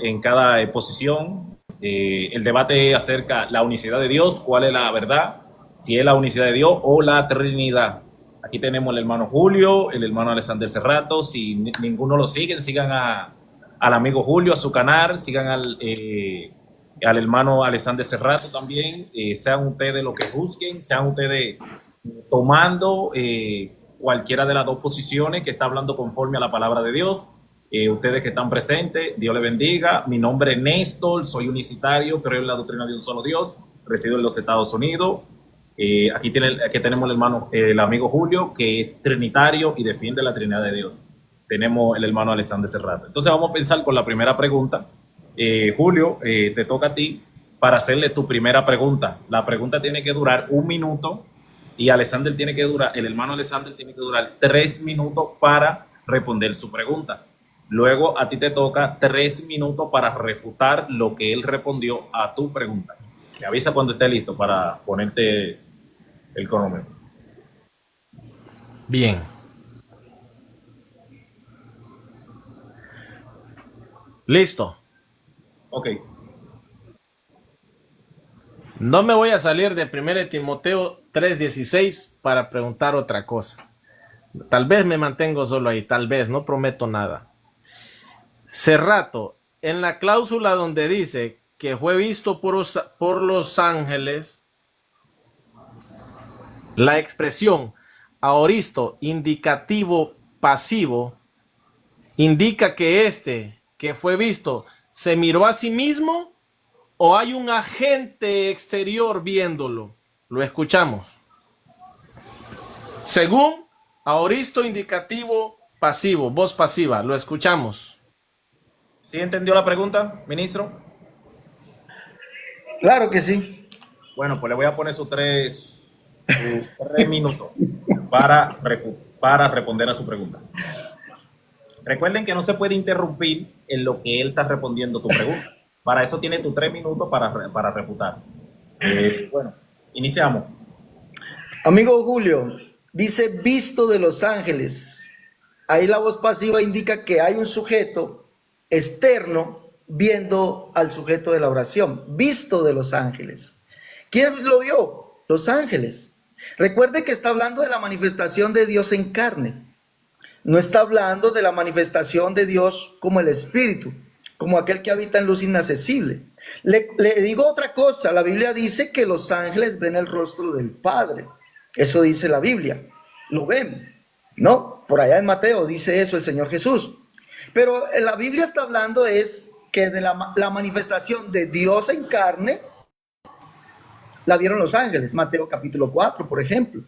en cada exposición. El debate acerca de la unicidad de Dios, cuál es la verdad, si es la unicidad de Dios o la Trinidad. Aquí tenemos el hermano Julio, el hermano Alexander Cerrato. Si ninguno lo siguen, sigan al amigo Julio, a su canal, sigan al hermano Alexander Cerrato también. Sean ustedes lo que busquen, sean ustedes tomando cualquiera de las dos posiciones que está hablando conforme a la palabra de Dios. Ustedes que están presentes, Dios les bendiga. Mi nombre es Néstor, soy unicitario, creo en la doctrina de un solo Dios, resido en los Estados Unidos. Aquí tenemos el hermano, el amigo Julio, que es trinitario y defiende la Trinidad de Dios. Tenemos el hermano Alexander Cerrato. Entonces vamos a pensar con la primera pregunta. Julio, te toca a ti para hacerle tu primera pregunta. La pregunta tiene que durar 1 minuto y el hermano Alexander tiene que durar 3 minutos para responder su pregunta. Luego a ti te toca 3 minutos para refutar lo que él respondió a tu pregunta. Me avisa cuando esté listo para ponerte el cronómetro. Bien. Listo. Ok. No me voy a salir de 1 Timoteo 3:16 para preguntar otra cosa. Tal vez me mantengo solo ahí, tal vez, no prometo nada. Cerrato, en la cláusula donde dice que fue visto por los ángeles, La expresión aoristo, indicativo pasivo, indica que este que fue visto se miró a sí mismo o hay un agente exterior viéndolo. Lo escuchamos. Según aoristo, indicativo pasivo, voz pasiva, lo escuchamos. ¿Sí entendió la pregunta, ministro? Claro que sí. Bueno, pues le voy a poner sus tres minutos para responder a su pregunta. Recuerden que no se puede interrumpir en lo que él está respondiendo tu pregunta. Para eso tiene tus 3 minutos para refutar. Bueno, iniciamos. Amigo Julio, dice visto de los ángeles. Ahí la voz pasiva indica que hay un sujeto externo viendo al sujeto de la oración. Visto de los ángeles. ¿Quién lo vio? Los ángeles. Recuerde que está hablando de la manifestación de Dios en carne. No está hablando de la manifestación de Dios como el Espíritu, como aquel que habita en luz inaccesible. Le digo otra cosa, la Biblia dice que los ángeles ven el rostro del Padre. Eso dice la Biblia. Lo ven, ¿no? Por allá en Mateo dice eso el Señor Jesús. Pero la Biblia está hablando es que de la manifestación de Dios en carne la vieron los ángeles. Mateo capítulo 4, por ejemplo.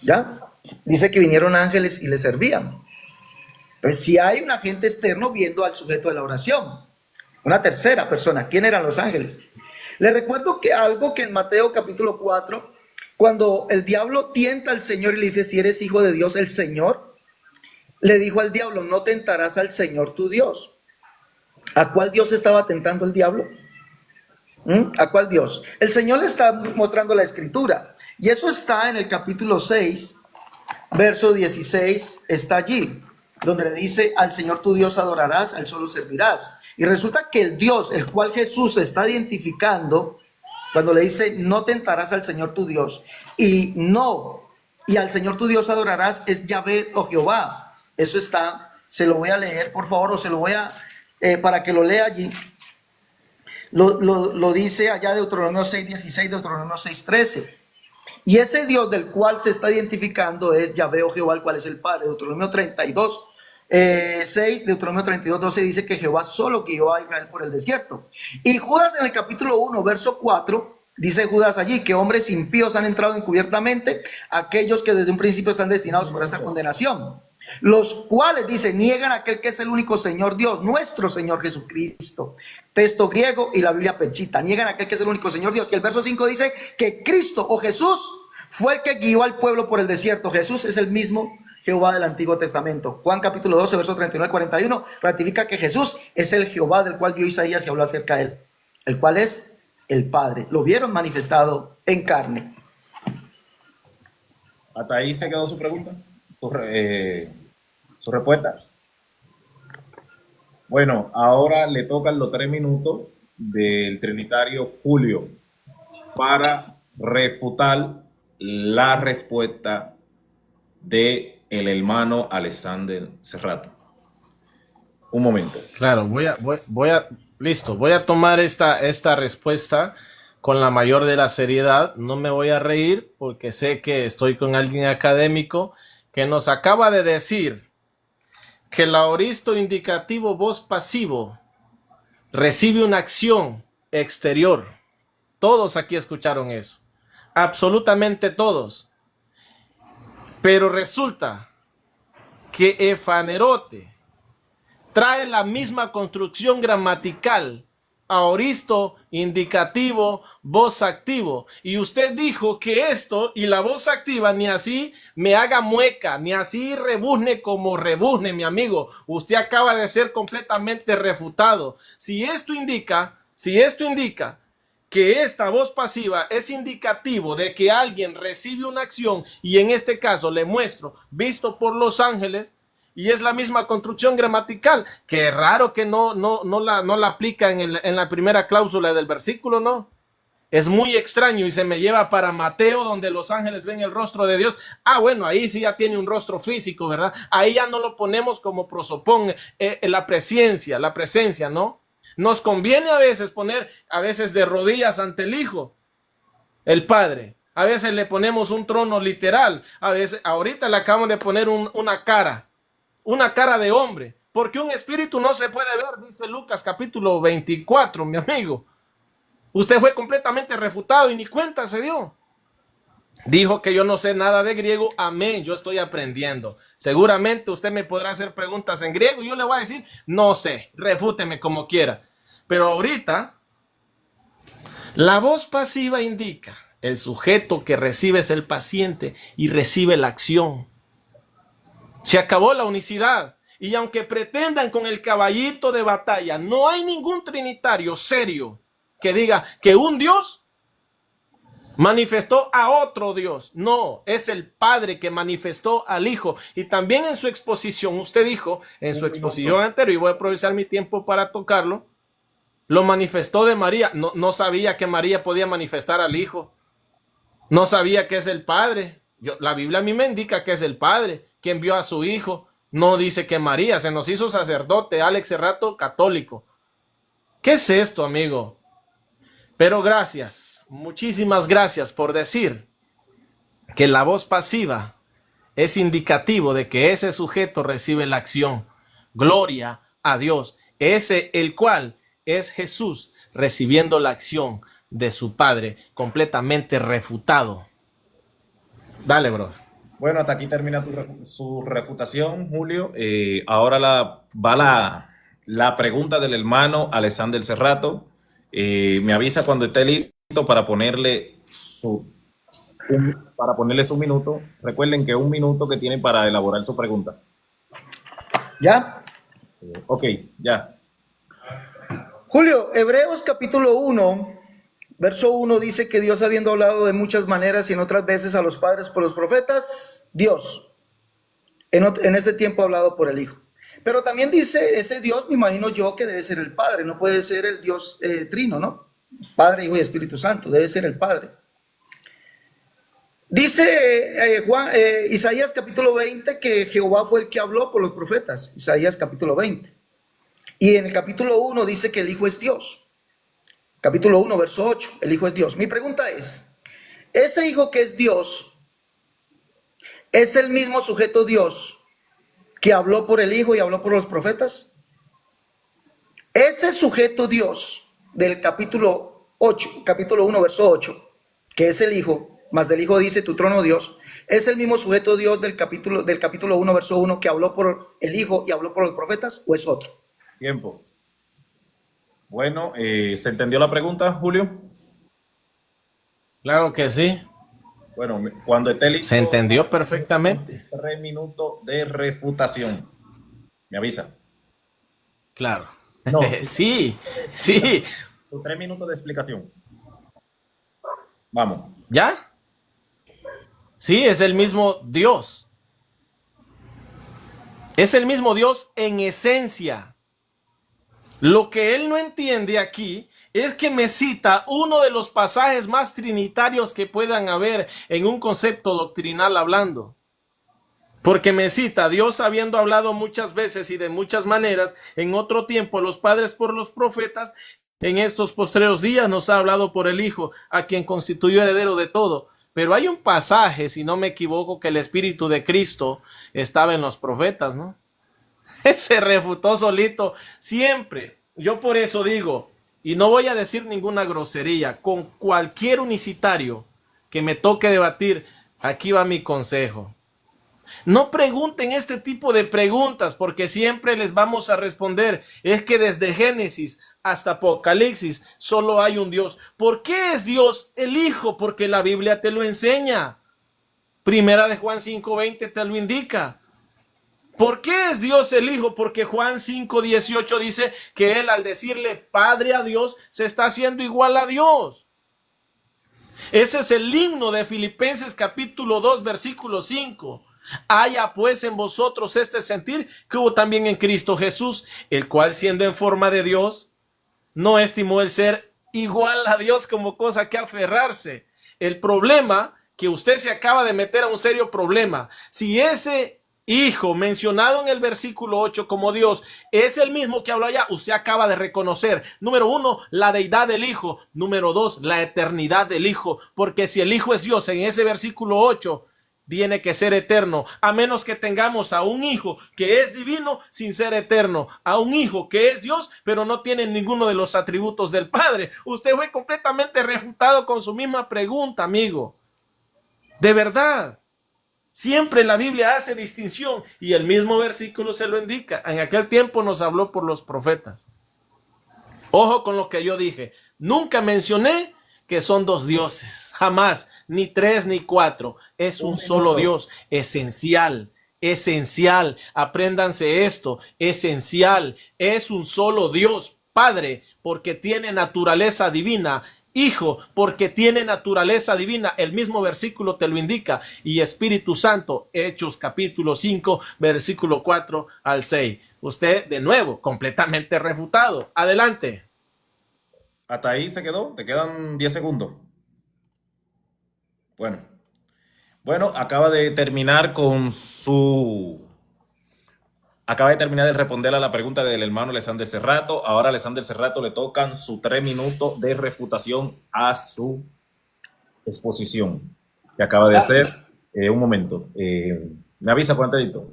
¿Ya? Dice que vinieron ángeles y le servían. Pues si hay un agente externo viendo al sujeto de la oración, una tercera persona. ¿Quién eran los ángeles? Les recuerdo que algo que en Mateo capítulo 4, cuando el diablo tienta al Señor y le dice, si eres hijo de Dios, el Señor le dijo al diablo, no tentarás al Señor tu Dios. ¿A cuál Dios estaba tentando el diablo? ¿A cuál Dios? El Señor le está mostrando la escritura. Y eso está en el capítulo 6, verso 16, está allí, donde le dice, al Señor tu Dios adorarás, al solo servirás. Y resulta que el Dios, el cual Jesús está identificando, cuando le dice, no tentarás al Señor tu Dios, y al Señor tu Dios adorarás, es Yahvé o Jehová. Eso está, se lo voy a leer, por favor, o se lo voy a, para que lo lea allí. Lo dice allá Deuteronomio 6:16, Deuteronomio 6:13. Y ese Dios del cual se está identificando es Yahvé o Jehová, el cual es el Padre. Deuteronomio 32, 6, Deuteronomio 32, 12 dice que Jehová solo guió a Israel por el desierto. Y Judas en el capítulo 1, verso 4, dice Judas allí que hombres impíos han entrado encubiertamente, aquellos que desde un principio están destinados por esta condenación, los cuales, dice, niegan a aquel que es el único Señor Dios, nuestro Señor Jesucristo. Texto griego y la Biblia pechita. Niegan a aquel que es el único Señor Dios. Y el verso 5 dice que Cristo o Jesús fue el que guió al pueblo por el desierto. Jesús es el mismo Jehová del Antiguo Testamento. Juan capítulo 12, verso 39 al 41, ratifica que Jesús es el Jehová del cual vio Isaías y habló acerca de él, el cual es el Padre. Lo vieron manifestado en carne. ¿Hasta ahí se quedó su pregunta? ¿Su respuesta? Bueno, ahora le tocan los 3 minutos del trinitario Julio para refutar la respuesta de el hermano Alexander Serrato. Un momento. Claro, voy a tomar esta respuesta con la mayor de la seriedad. No me voy a reír porque sé que estoy con alguien académico que nos acaba de decir que el aoristo indicativo voz pasivo recibe una acción exterior. Todos aquí escucharon eso. Absolutamente todos. Pero resulta que efanerote trae la misma construcción gramatical, aoristo, indicativo, voz activo. Y usted dijo que esto y la voz activa ni así me haga mueca, ni así rebuzne como rebuzne, mi amigo. Usted acaba de ser completamente refutado. Si esto indica que esta voz pasiva es indicativo de que alguien recibe una acción, y en este caso le muestro, visto por los ángeles, y es la misma construcción gramatical, que raro que no la aplica en la primera cláusula del versículo, ¿no? Es muy extraño y se me lleva para Mateo, donde los ángeles ven el rostro de Dios. Ah, bueno, ahí sí ya tiene un rostro físico, ¿verdad? Ahí ya no lo ponemos como prosopón, la presencia, ¿no? Nos conviene a veces poner, a veces de rodillas ante el Hijo, el Padre. A veces le ponemos un trono literal. A veces, ahorita le acabamos de poner una cara de hombre. Porque un espíritu no se puede ver, dice Lucas capítulo 24, mi amigo. Usted fue completamente refutado y ni cuenta se dio. Dijo que yo no sé nada de griego. Amén, yo estoy aprendiendo. Seguramente usted me podrá hacer preguntas en griego y yo le voy a decir, no sé, refúteme como quiera. Pero ahorita, la voz pasiva indica, el sujeto que recibe es el paciente y recibe la acción. Se acabó la unicidad. Y aunque pretendan con el caballito de batalla, no hay ningún trinitario serio que diga que un Dios manifestó a otro Dios. No, es el Padre que manifestó al Hijo. Y también en su exposición, usted dijo, en su exposición anterior, y voy a aprovechar mi tiempo para tocarlo, lo manifestó de María. No sabía que María podía manifestar al Hijo. No sabía que es el Padre. La Biblia a mí me indica que es el Padre quien envió a su Hijo. No dice que María se nos hizo sacerdote. Alex Cerrato, católico. ¿Qué es esto, amigo? Pero gracias, muchísimas gracias por decir que la voz pasiva es indicativo de que ese sujeto recibe la acción. Gloria a Dios. Ese el cual es Jesús recibiendo la acción de su Padre completamente refutado. Dale, bro. Bueno, hasta aquí termina su refutación, Julio. Ahora va la pregunta del hermano Alexander Cerrato. Me avisa cuando esté listo para ponerle su minuto. Recuerden que 1 minuto que tienen para elaborar su pregunta. ¿Ya? Ok, ya. Julio, Hebreos capítulo 1, verso 1 dice que Dios, habiendo hablado de muchas maneras y en otras veces a los padres por los profetas, Dios, en este tiempo ha hablado por el Hijo. Pero también dice, ese Dios, me imagino yo, que debe ser el Padre, no puede ser el Dios trino, ¿no? Padre, Hijo y Espíritu Santo, debe ser el Padre. Dice Isaías capítulo 20 que Jehová fue el que habló por los profetas, Isaías capítulo 20. Y en el capítulo 1 dice que el Hijo es Dios. Capítulo 1, verso 8, el Hijo es Dios. Mi pregunta es, ¿ese Hijo que es Dios es el mismo sujeto Dios que habló por el Hijo y habló por los profetas? Ese sujeto Dios del capítulo 1, verso 8, que es el Hijo, más del Hijo dice tu trono Dios, ¿es el mismo sujeto Dios del capítulo 1, verso 1 que habló por el Hijo y habló por los profetas, o es otro? Tiempo. Bueno, ¿se entendió la pregunta, Julio? Claro que sí. Bueno, cuando esté listo. Se entendió perfectamente. 3 minutos de refutación. Me avisa. Claro. No. Sí. 3 minutos de explicación. Vamos. ¿Ya? Sí, es el mismo Dios. Es el mismo Dios en esencia. Lo que él no entiende aquí es que me cita uno de los pasajes más trinitarios que puedan haber en un concepto doctrinal hablando. Porque me cita, Dios habiendo hablado muchas veces y de muchas maneras, en otro tiempo los padres por los profetas, en estos postreros días nos ha hablado por el Hijo, a quien constituyó heredero de todo. Pero hay un pasaje, si no me equivoco, que el Espíritu de Cristo estaba en los profetas, ¿no? Se refutó solito siempre. Yo por eso digo, y no voy a decir ninguna grosería, con cualquier unicitario que me toque debatir, aquí va mi consejo. No pregunten este tipo de preguntas porque siempre les vamos a responder. Es que desde Génesis hasta Apocalipsis solo hay un Dios. ¿Por qué es Dios el Hijo? Porque la Biblia te lo enseña. Primera de Juan 5:20 te lo indica. ¿Por qué es Dios el Hijo? Porque Juan 5:18 dice que él al decirle Padre a Dios se está haciendo igual a Dios. Ese es el himno de Filipenses capítulo 2 versículo 5. Haya pues en vosotros este sentir que hubo también en Cristo Jesús, el cual siendo en forma de Dios, no estimó el ser igual a Dios como cosa que aferrarse. El problema que usted se acaba de meter a un serio problema. Si ese Hijo, mencionado en el versículo 8 como Dios, es el mismo que habló allá. Usted acaba de reconocer, número 1, la deidad del Hijo. Número 2, la eternidad del Hijo. Porque si el Hijo es Dios en ese versículo 8, tiene que ser eterno, a menos que tengamos a un hijo que es divino sin ser eterno, a un hijo que es Dios, pero no tiene ninguno de los atributos del Padre. Usted fue completamente refutado con su misma pregunta, amigo. De verdad. Siempre la Biblia hace distinción y el mismo versículo se lo indica. En aquel tiempo nos habló por los profetas. Ojo con lo que yo dije. Nunca mencioné que son dos dioses. Jamás. Ni tres ni cuatro. Es un solo Dios. Esencial. Esencial. Apréndanse esto. Esencial. Es un solo Dios. Padre, porque tiene naturaleza divina. Hijo, porque tiene naturaleza divina, el mismo versículo te lo indica, y Espíritu Santo, Hechos capítulo 5, versículo 4 al 6. Usted, de nuevo, completamente refutado. Adelante. ¿Hasta ahí se quedó? ¿Te quedan 10 segundos? Bueno, acaba de terminar de responder a la pregunta del hermano Alexander Cerrato. Ahora a Alexander Cerrato le tocan sus 3 minutos de refutación a su exposición que acaba de hacer. Un momento. ¿Me avisa cuántito?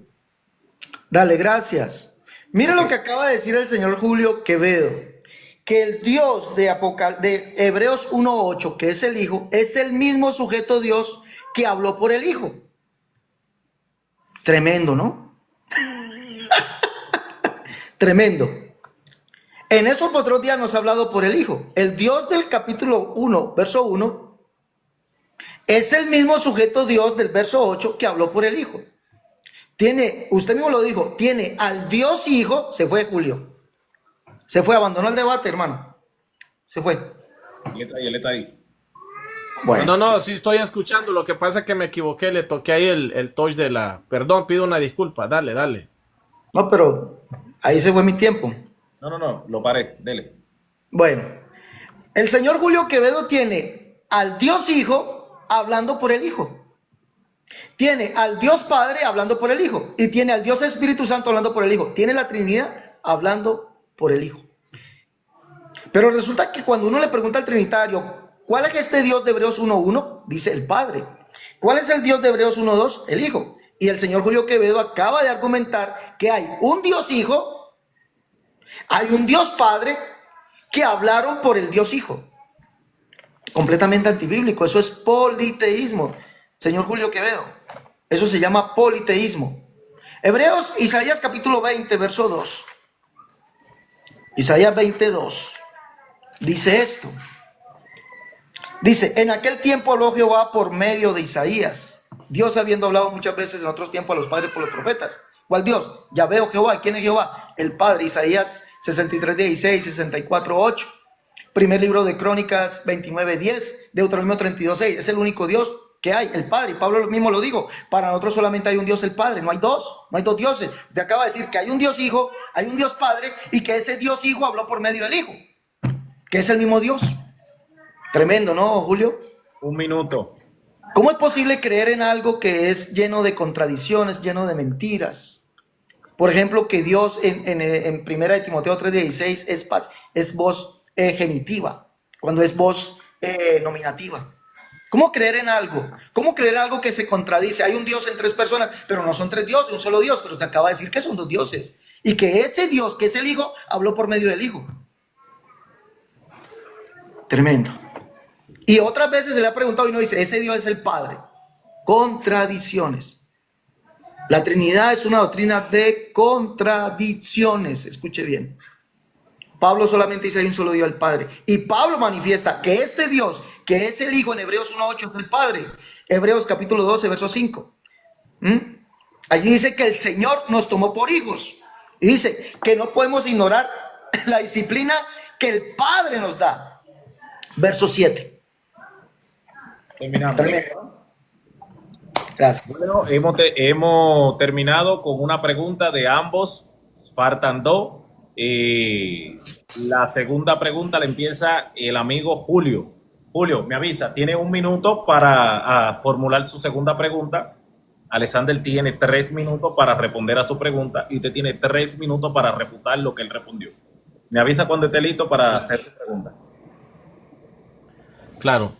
Dale, gracias. Mira lo que acaba de decir el señor Julio Quevedo, que el Dios de Hebreos 1.8, que es el Hijo, es el mismo sujeto Dios que habló por el Hijo. Tremendo, ¿no? Tremendo. En estos otros días nos ha hablado por el Hijo. El Dios del capítulo 1, verso 1, es el mismo sujeto Dios del verso 8 que habló por el Hijo. Tiene, usted mismo lo dijo, tiene al Dios Hijo. Se fue Julio. Se fue, abandonó el debate, hermano. Se fue. Él está ahí. Bueno. No, sí estoy escuchando. Lo que pasa es que me equivoqué. Le toqué ahí el touch de la... Perdón, pido una disculpa. Dale. No, pero ahí se fue mi tiempo. No, lo paré. Dele. Bueno, el señor Julio Quevedo tiene al Dios Hijo hablando por el Hijo. Tiene al Dios Padre hablando por el Hijo. Y tiene al Dios Espíritu Santo hablando por el Hijo. Tiene la Trinidad hablando por el Hijo. Pero resulta que cuando uno le pregunta al Trinitario, ¿cuál es este Dios de Hebreos 1.1? Dice el Padre. ¿Cuál es el Dios de Hebreos 1.2? El Hijo. Y el señor Julio Quevedo acaba de argumentar que hay un Dios Hijo, hay un Dios Padre que hablaron por el Dios Hijo. Completamente antibíblico. Eso es politeísmo, señor Julio Quevedo. Eso se llama politeísmo. Isaías capítulo 20, verso 2. Isaías 22. Dice esto. Dice, en aquel tiempo habló Jehová por medio de Isaías. Dios habiendo hablado muchas veces en otros tiempos a los padres por los profetas. ¿Cuál Dios? Yahvé o Jehová. ¿Quién es Jehová? El Padre. Isaías 63:16, 64:8. Primer libro de Crónicas 29:10. Deuteronomio 32:6. Es el único Dios que hay, el Padre. Y Pablo mismo lo dijo. Para nosotros solamente hay un Dios, el Padre. No hay dos dioses. Usted acaba de decir que hay un Dios Hijo, hay un Dios Padre, y que ese Dios Hijo habló por medio del Hijo, que es el mismo Dios. Tremendo, ¿no, Julio? Un minuto. ¿Cómo es posible creer en algo que es lleno de contradicciones, lleno de mentiras? Por ejemplo, que Dios en 1 de Timoteo 3:16 es voz genitiva, cuando es voz nominativa. ¿Cómo creer en algo? ¿Cómo creer algo que se contradice? Hay un Dios en 3 personas, pero no son 3 dioses, un solo Dios. Pero usted acaba de decir que son 2 dioses. Y que ese Dios, que es el Hijo, habló por medio del Hijo. Tremendo. Y otras veces se le ha preguntado y no dice, ese Dios es el Padre. Contradicciones. La Trinidad es una doctrina de contradicciones. Escuche bien. Pablo solamente dice hay un solo Dios, el Padre. Y Pablo manifiesta que este Dios, que es el Hijo en Hebreos 1.8, es el Padre. Hebreos capítulo 12, verso 5. Allí dice que el Señor nos tomó por hijos. Y dice que no podemos ignorar la disciplina que el Padre nos da. Verso 7. Terminamos. Gracias. Bueno, hemos terminado con una pregunta de ambos. Faltan 2. La segunda pregunta la empieza el amigo Julio. Julio, me avisa, tiene 1 minuto para formular su segunda pregunta Alexander tiene 3 minutos para responder a su pregunta y usted tiene 3 minutos para refutar lo que él respondió. Me avisa cuando esté listo para hacer su pregunta. Claro.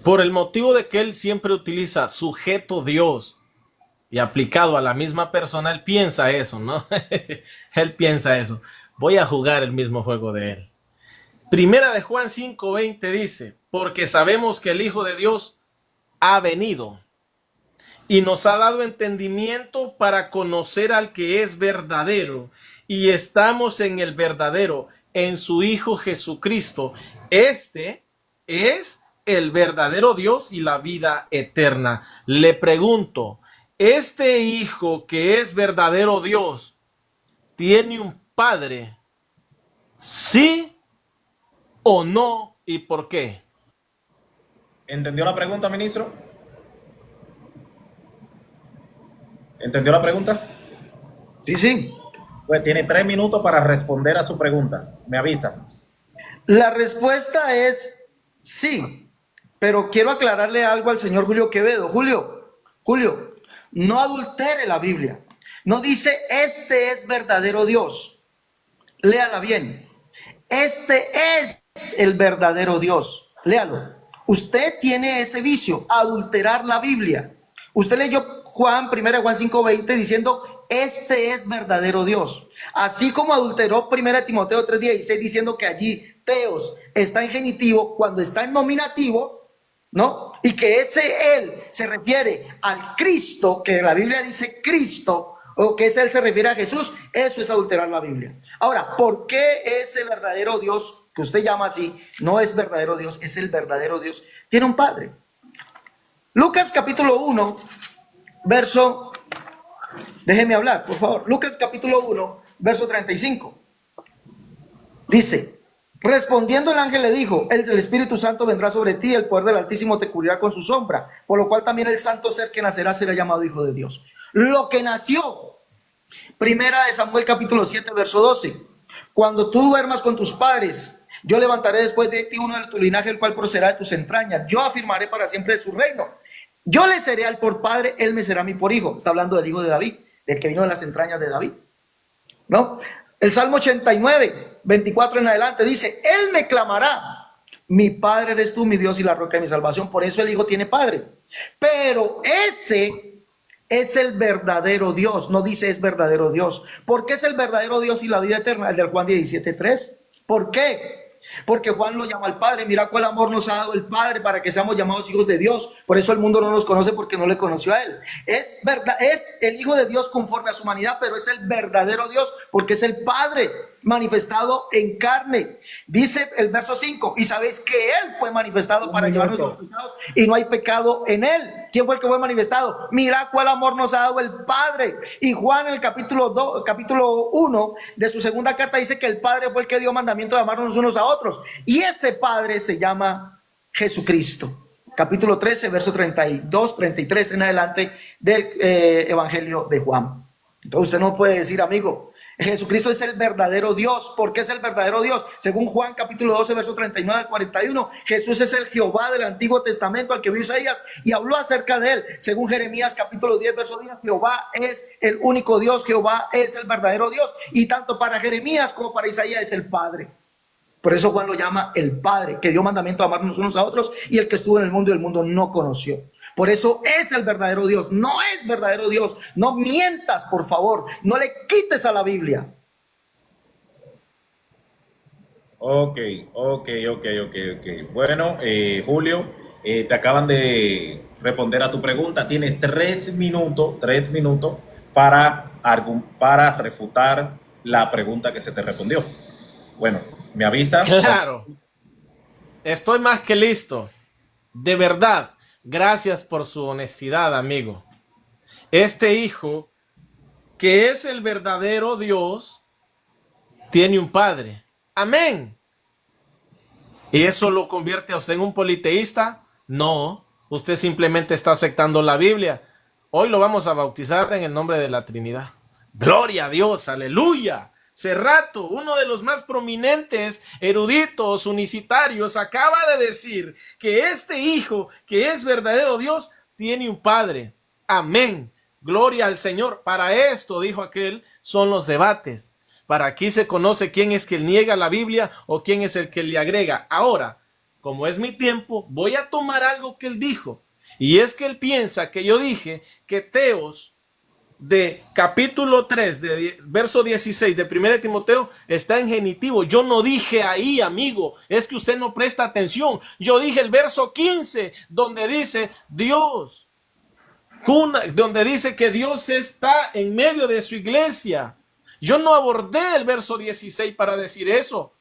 Por el motivo de que él siempre utiliza sujeto Dios y aplicado a la misma persona, él piensa eso, ¿no? Él piensa eso. Voy a jugar el mismo juego de él. Primera de Juan 5:20 dice, porque sabemos que el Hijo de Dios ha venido y nos ha dado entendimiento para conocer al que es verdadero, y estamos en el verdadero, en su Hijo Jesucristo. Este es el verdadero Dios y la vida eterna. Le pregunto, ¿este Hijo que es verdadero Dios tiene un Padre? ¿Sí o no? ¿Y por qué? ¿Entendió la pregunta, ministro? ¿Entendió la pregunta? Sí, sí. Pues tiene 3 minutos para responder a su pregunta. Me avisa. La respuesta es sí, pero quiero aclararle algo al señor Julio Quevedo. Julio, no adultere la Biblia. No dice, este es verdadero Dios. Léala bien. Este es el verdadero Dios. Léalo. Usted tiene ese vicio, adulterar la Biblia. Usted leyó Juan 1 Juan 5:20 diciendo, este es verdadero Dios. Así como adulteró 1 Timoteo 3:16 diciendo que allí teos está en genitivo cuando está en nominativo, ¿no? Y que ese él se refiere al Cristo, que la Biblia dice Cristo, o que ese él se refiere a Jesús. Eso es adulterar la Biblia. Ahora, ¿por qué ese verdadero Dios que usted llama así no es verdadero Dios, es el verdadero Dios? Tiene un padre. Lucas capítulo 1, verso, déjeme hablar, por favor. Lucas capítulo 1, verso 35. Dice, respondiendo el ángel le dijo, el Espíritu Santo vendrá sobre ti, el poder del Altísimo te cubrirá con su sombra, por lo cual también el santo ser que nacerá será llamado Hijo de Dios. Lo que nació, primera de Samuel capítulo 7, verso 12. Cuando tú duermas con tus padres, yo levantaré después de ti uno de tu linaje, el cual procederá de tus entrañas. Yo afirmaré para siempre su reino. Yo le seré al por padre, él me será mi por hijo. Está hablando del hijo de David, del que vino de las entrañas de David, ¿no? El Salmo 89, 24 en adelante dice, él me clamará, mi padre eres tú, mi Dios y la roca de mi salvación. Por eso el hijo tiene padre. Pero ese es el verdadero Dios. No dice es verdadero Dios. ¿Por qué es el verdadero Dios y la vida eterna? El del Juan 17:3. ¿Por qué? Porque Juan lo llama al Padre. Mira cuál amor nos ha dado el Padre para que seamos llamados hijos de Dios. Por eso el mundo no nos conoce, porque no le conoció a él. Es verdad, es el Hijo de Dios conforme a su humanidad, pero es el verdadero Dios porque es el Padre manifestado en carne. Dice el verso 5, y sabéis que él fue manifestado para llevar nuestros pecados y no hay pecado en él. ¿Quién fue el que fue manifestado? Mira cuál amor nos ha dado el Padre. Y Juan en el capítulo 1 de su segunda carta dice que el Padre fue el que dio mandamiento de amarnos unos a otros, y ese Padre se llama Jesucristo. Capítulo 13, verso 32, 33 en adelante del Evangelio de Juan. Entonces usted no puede decir, amigo, Jesucristo es el verdadero Dios. ¿Por qué es el verdadero Dios? Según Juan capítulo 12, verso 39 al 41, Jesús es el Jehová del Antiguo Testamento al que vio Isaías y habló acerca de él. Según Jeremías capítulo 10, verso 10, Jehová es el único Dios, Jehová es el verdadero Dios. Y tanto para Jeremías como para Isaías es el Padre. Por eso Juan lo llama el Padre, que dio mandamiento a amarnos unos a otros, y el que estuvo en el mundo y el mundo no conoció. Por eso es el verdadero Dios, no es verdadero Dios. No mientas, por favor, no le quites a la Biblia. Ok. Bueno, Julio, te acaban de responder a tu pregunta. Tienes 3 minutos para refutar la pregunta que se te respondió. Bueno, me avisa. Claro. Estoy más que listo. De verdad. Gracias por su honestidad, amigo. Este hijo, que es el verdadero Dios, tiene un padre. Amén. ¿Y eso lo convierte a usted en un politeísta? No, usted simplemente está aceptando la Biblia. Hoy lo vamos a bautizar en el nombre de la Trinidad. Gloria a Dios, aleluya. Cerrato, uno de los más prominentes eruditos unicitarios, acaba de decir que este hijo, que es verdadero Dios, tiene un padre. Amén. Gloria al Señor. Para esto, dijo aquel, son los debates. Para aquí se conoce quién es que niega la Biblia o quién es el que le agrega. Ahora, como es mi tiempo, voy a tomar algo que él dijo. Y es que él piensa que yo dije que Teos de capítulo 3, de verso 16 de 1 Timoteo está en genitivo. Yo no dije ahí, amigo, es que usted no presta atención. Yo dije el verso 15, donde dice Dios, donde dice que Dios está en medio de su iglesia. Yo no abordé el verso 16 para decir eso.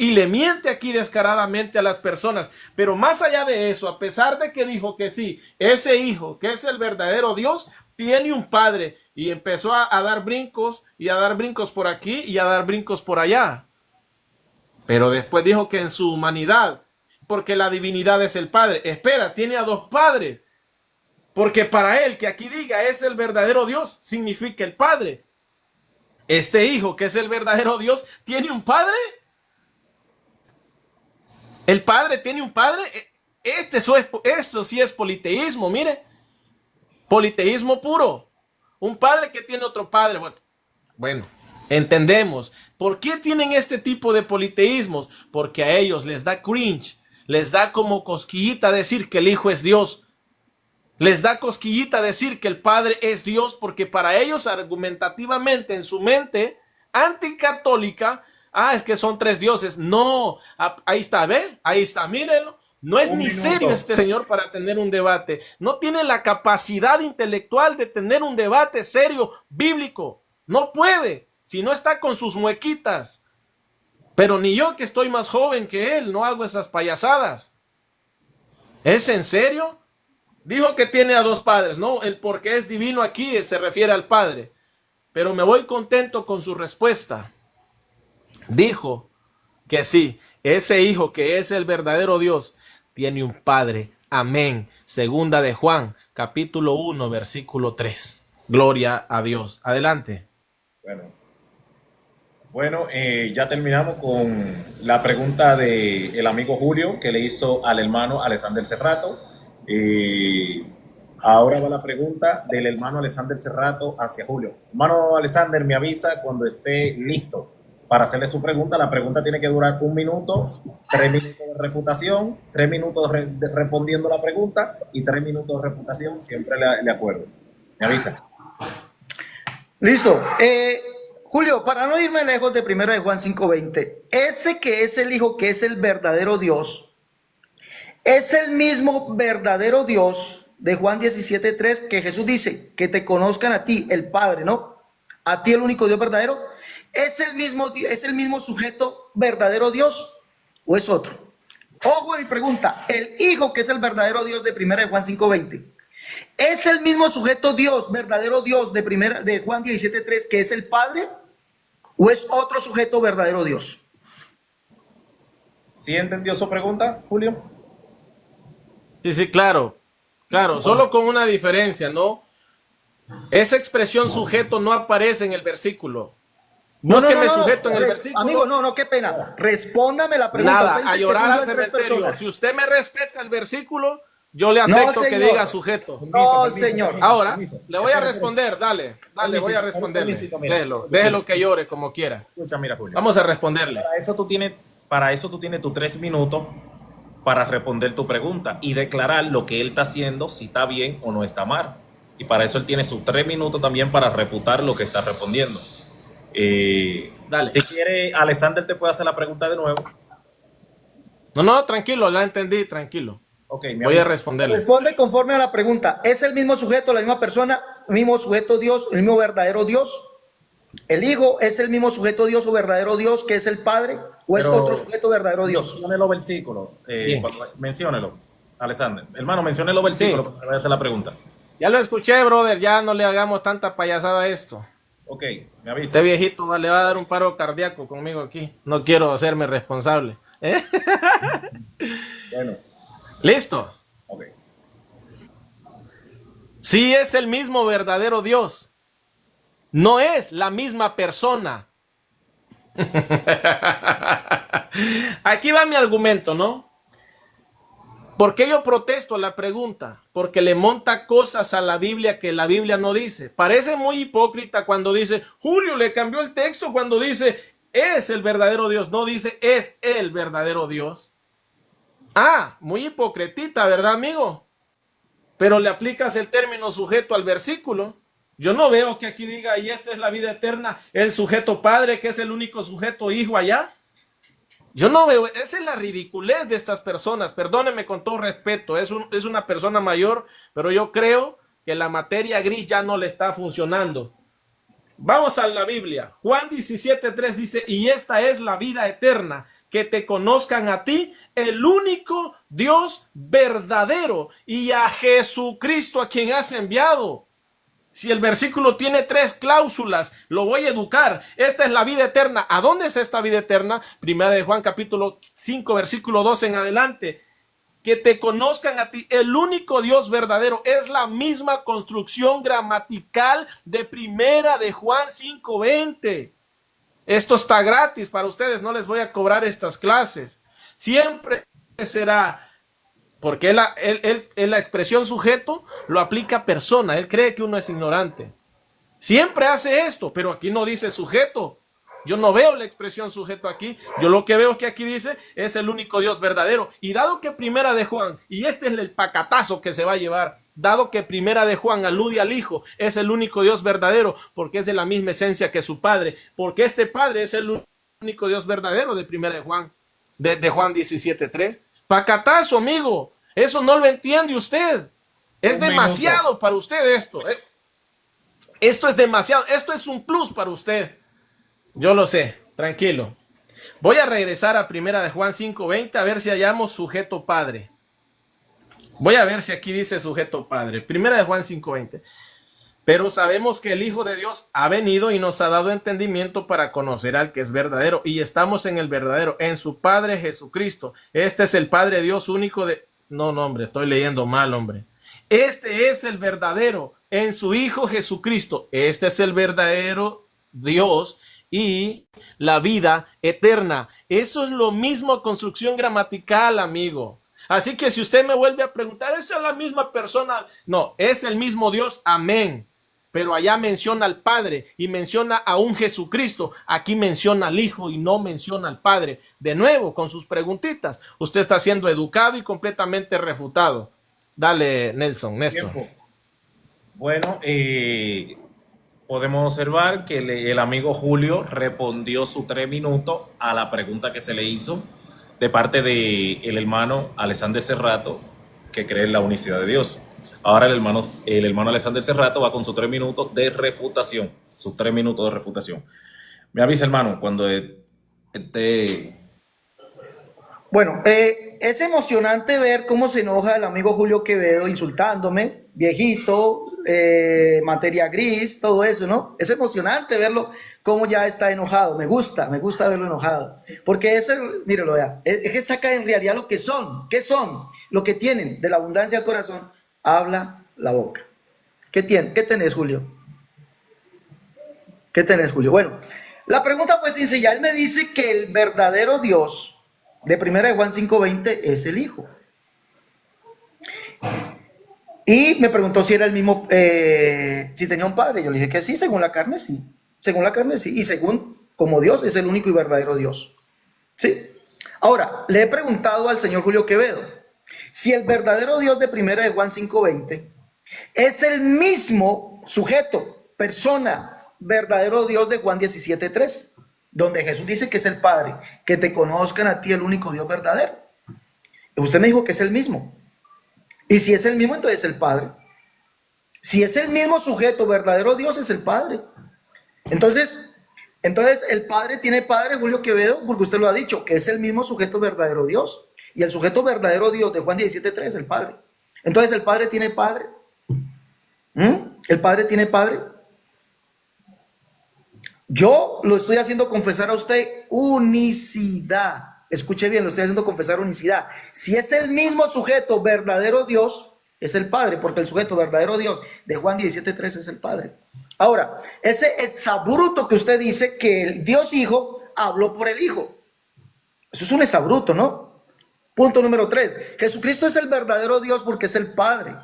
Y le miente aquí descaradamente a las personas. Pero más allá de eso, a pesar de que dijo que sí, ese hijo, que es el verdadero Dios, tiene un padre. Y empezó a dar brincos, y a dar brincos por aquí, y a dar brincos por allá. Pero después dijo que en su humanidad, porque la divinidad es el padre. Espera, tiene a dos padres. Porque para él, que aquí diga es el verdadero Dios, significa el padre. Este hijo, que es el verdadero Dios, tiene un padre. El padre tiene un padre. Eso sí es politeísmo, mire. Politeísmo puro. Un padre que tiene otro padre. Bueno, entendemos. ¿Por qué tienen este tipo de politeísmos? Porque a ellos les da cringe. Les da como cosquillita decir que el hijo es Dios. Les da cosquillita decir que el padre es Dios, porque para ellos argumentativamente en su mente anticatólica, es que son tres dioses. No, ahí está, ¿ve? Ahí está, mírenlo. No es ni serio este señor para tener un debate. No tiene la capacidad intelectual de tener un debate serio, bíblico. No puede, si no está con sus muequitas. Pero ni yo, que estoy más joven que él, no hago esas payasadas. ¿Es en serio? Dijo que tiene a dos padres, ¿no? El porque es divino aquí se refiere al Padre. Pero me voy contento con su respuesta. Dijo que sí, ese hijo que es el verdadero Dios tiene un Padre. Amén. Segunda de Juan, capítulo 1, versículo 3. Gloria a Dios. Adelante. Bueno, ya terminamos con la pregunta del amigo Julio que le hizo al hermano Alexander Serrato. Ahora va la pregunta del hermano Alexander Serrato hacia Julio. Hermano Alexander, me avisa cuando esté listo para hacerle su pregunta. La pregunta tiene que durar 1 minuto, 3 minutos de refutación, 3 minutos respondiendo la pregunta y 3 minutos de refutación, siempre le acuerdo. Me avisa. Listo. Julio, para no irme lejos de 1 de Juan 5:20, ese que es el hijo que es el verdadero Dios, es el mismo verdadero Dios de Juan 17:3 que Jesús dice, que te conozcan a ti, el Padre, ¿no? A ti el único Dios verdadero. ¿Es el mismo sujeto verdadero Dios o es otro? Ojo a mi pregunta, el hijo que es el verdadero Dios de 1 de Juan 5:20, ¿es el mismo sujeto Dios, verdadero Dios de Juan 17:3 que es el Padre o es otro sujeto verdadero Dios? ¿Sí entendió su pregunta, Julio? Sí, claro. Claro, solo con una diferencia, ¿no? Esa expresión sujeto no aparece en el versículo. No es que me sujeto en el versículo. Amigo, no, qué pena. Respóndame la pregunta. Nada, a llorar al cementerio. Si usted me respeta el versículo, yo le acepto que diga sujeto. No, señor. Ahora, le voy a responder, dale, voy a responderle. Déjelo que llore como quiera. Escucha, mira, Julio. Vamos a responderle. Para eso tú tienes tus 3 minutos para responder tu pregunta y declarar lo que él está haciendo, si está bien o no está mal. Y para eso él tiene sus 3 minutos también para refutar lo que está respondiendo. Dale. Si quiere, Alexander te puede hacer la pregunta de nuevo. No, tranquilo, la entendí, tranquilo. Okay, voy a responderle. Responde conforme a la pregunta. ¿Es el mismo sujeto, la misma persona, el mismo sujeto Dios, el mismo verdadero Dios? ¿El Hijo es el mismo sujeto Dios o verdadero Dios que es el Padre? ¿O es otro sujeto verdadero Dios? Mencione los versículos. Menciónelo, Alexander. Hermano, mencione los versículos para que vaya a hacer la pregunta. Ya lo escuché, brother. Ya no le hagamos tanta payasada a esto. Ok, me avisa. Este viejito le va a dar un paro cardíaco conmigo aquí. No quiero hacerme responsable. Bueno. ¿Listo? Ok. Sí es el mismo verdadero Dios. No es la misma persona. Aquí va mi argumento, ¿no? ¿Por qué yo protesto la pregunta? Porque le monta cosas a la Biblia que la Biblia no dice. Parece muy hipócrita cuando dice, Julio le cambió el texto cuando dice, es el verdadero Dios. No dice, es el verdadero Dios. Ah, muy hipocretita, ¿verdad, amigo? Pero le aplicas el término sujeto al versículo. Yo no veo que aquí diga, y esta es la vida eterna, el sujeto padre, que es el único sujeto hijo allá. Yo no veo, esa es la ridiculez de estas personas. Perdónenme con todo respeto, es una persona mayor, pero yo creo que la materia gris ya no le está funcionando. Vamos a la Biblia. Juan 17:3 dice, y esta es la vida eterna, que te conozcan a ti, el único Dios verdadero, y a Jesucristo a quien has enviado. Si el versículo tiene 3 cláusulas, lo voy a educar. Esta es la vida eterna. ¿A dónde está esta vida eterna? Primera de Juan capítulo 5, versículo 2 en adelante. Que te conozcan a ti, el único Dios verdadero. Es la misma construcción gramatical de Primera de Juan 5:20. Esto está gratis para ustedes, no les voy a cobrar estas clases. Siempre será, porque la expresión sujeto lo aplica a persona, él cree que uno es ignorante. Siempre hace esto, pero aquí no dice sujeto. Yo no veo la expresión sujeto aquí. Yo lo que veo que aquí dice es el único Dios verdadero. Y dado que Primera de Juan, y este es el pacatazo que se va a llevar, dado que Primera de Juan alude al Hijo, es el único Dios verdadero, porque es de la misma esencia que su Padre, porque este Padre es el único Dios verdadero de Primera de Juan, de Juan 17:3. Pacatazo, amigo. Eso no lo entiende usted. Es demasiado para usted esto. Esto es demasiado. Esto es un plus para usted. Yo lo sé. Tranquilo. Voy a regresar a Primera de Juan 5:20 a ver si hallamos sujeto padre. Voy a ver si aquí dice sujeto padre. Primera de Juan 5:20. Pero sabemos que el Hijo de Dios ha venido y nos ha dado entendimiento para conocer al que es verdadero. Y estamos en el verdadero, en su Padre Jesucristo. Este es el Padre Dios único de... No, hombre, estoy leyendo mal, hombre. Este es el verdadero en su Hijo Jesucristo. Este es el verdadero Dios y la vida eterna. Eso es lo mismo construcción gramatical, amigo. Así que si usted me vuelve a preguntar, ¿eso es la misma persona? No, es el mismo Dios, amén. Pero allá menciona al Padre y menciona a un Jesucristo. Aquí menciona al Hijo y no menciona al Padre. De nuevo, con sus preguntitas, usted está siendo educado y completamente refutado. Dale, Nelson, Néstor. Tiempo. Bueno, podemos observar que el amigo Julio respondió sus 3 minutos a la pregunta que se le hizo de parte del hermano Alexander Cerrato, que cree en la unicidad de Dios. Ahora el hermano Alexander Cerrato va con sus 3 minutos de refutación. Sus 3 minutos de refutación. Me avisa, hermano, cuando esté... Bueno, es emocionante ver cómo se enoja el amigo Julio Quevedo insultándome, viejito, materia gris, todo eso, ¿no? Es emocionante verlo cómo ya está enojado. Me gusta verlo enojado. Porque ese, míralo, vea, es que saca en realidad lo que son. ¿Qué son? Lo que tienen de la abundancia del corazón, habla la boca. ¿Qué tiene? ¿Qué tenés, Julio? ¿Qué tenés, Julio? Bueno, la pregunta fue sencilla. Él me dice que el verdadero Dios de Primera de Juan 5:20 es el Hijo. Y me preguntó si era el mismo, si tenía un padre. Yo le dije que sí, según la carne sí. Según la carne sí. Y según como Dios es el único y verdadero Dios. ¿Sí? Ahora, le he preguntado al señor Julio Quevedo si el verdadero Dios de Primera de Juan 5:20 es el mismo sujeto, persona, verdadero Dios de Juan 17:3. Donde Jesús dice que es el Padre, que te conozcan a ti el único Dios verdadero. Usted me dijo que es el mismo. Y si es el mismo, entonces es el Padre. Si es el mismo sujeto, verdadero Dios, es el Padre. Entonces el Padre tiene Padre, Julio Quevedo, porque usted lo ha dicho, que es el mismo sujeto verdadero Dios. Y el sujeto verdadero Dios de Juan 17:3 es el Padre. Entonces el Padre tiene Padre. ¿El Padre tiene Padre? Yo lo estoy haciendo confesar a usted unicidad. Escuche bien, lo estoy haciendo confesar unicidad. Si es el mismo sujeto verdadero Dios, es el Padre, porque el sujeto verdadero Dios de Juan 17:3 es el Padre. Ahora, ese exabruto que usted dice que el Dios Hijo habló por el Hijo. Eso es un exabruto, ¿no? Punto número 3. Jesucristo es el verdadero Dios porque es el Padre.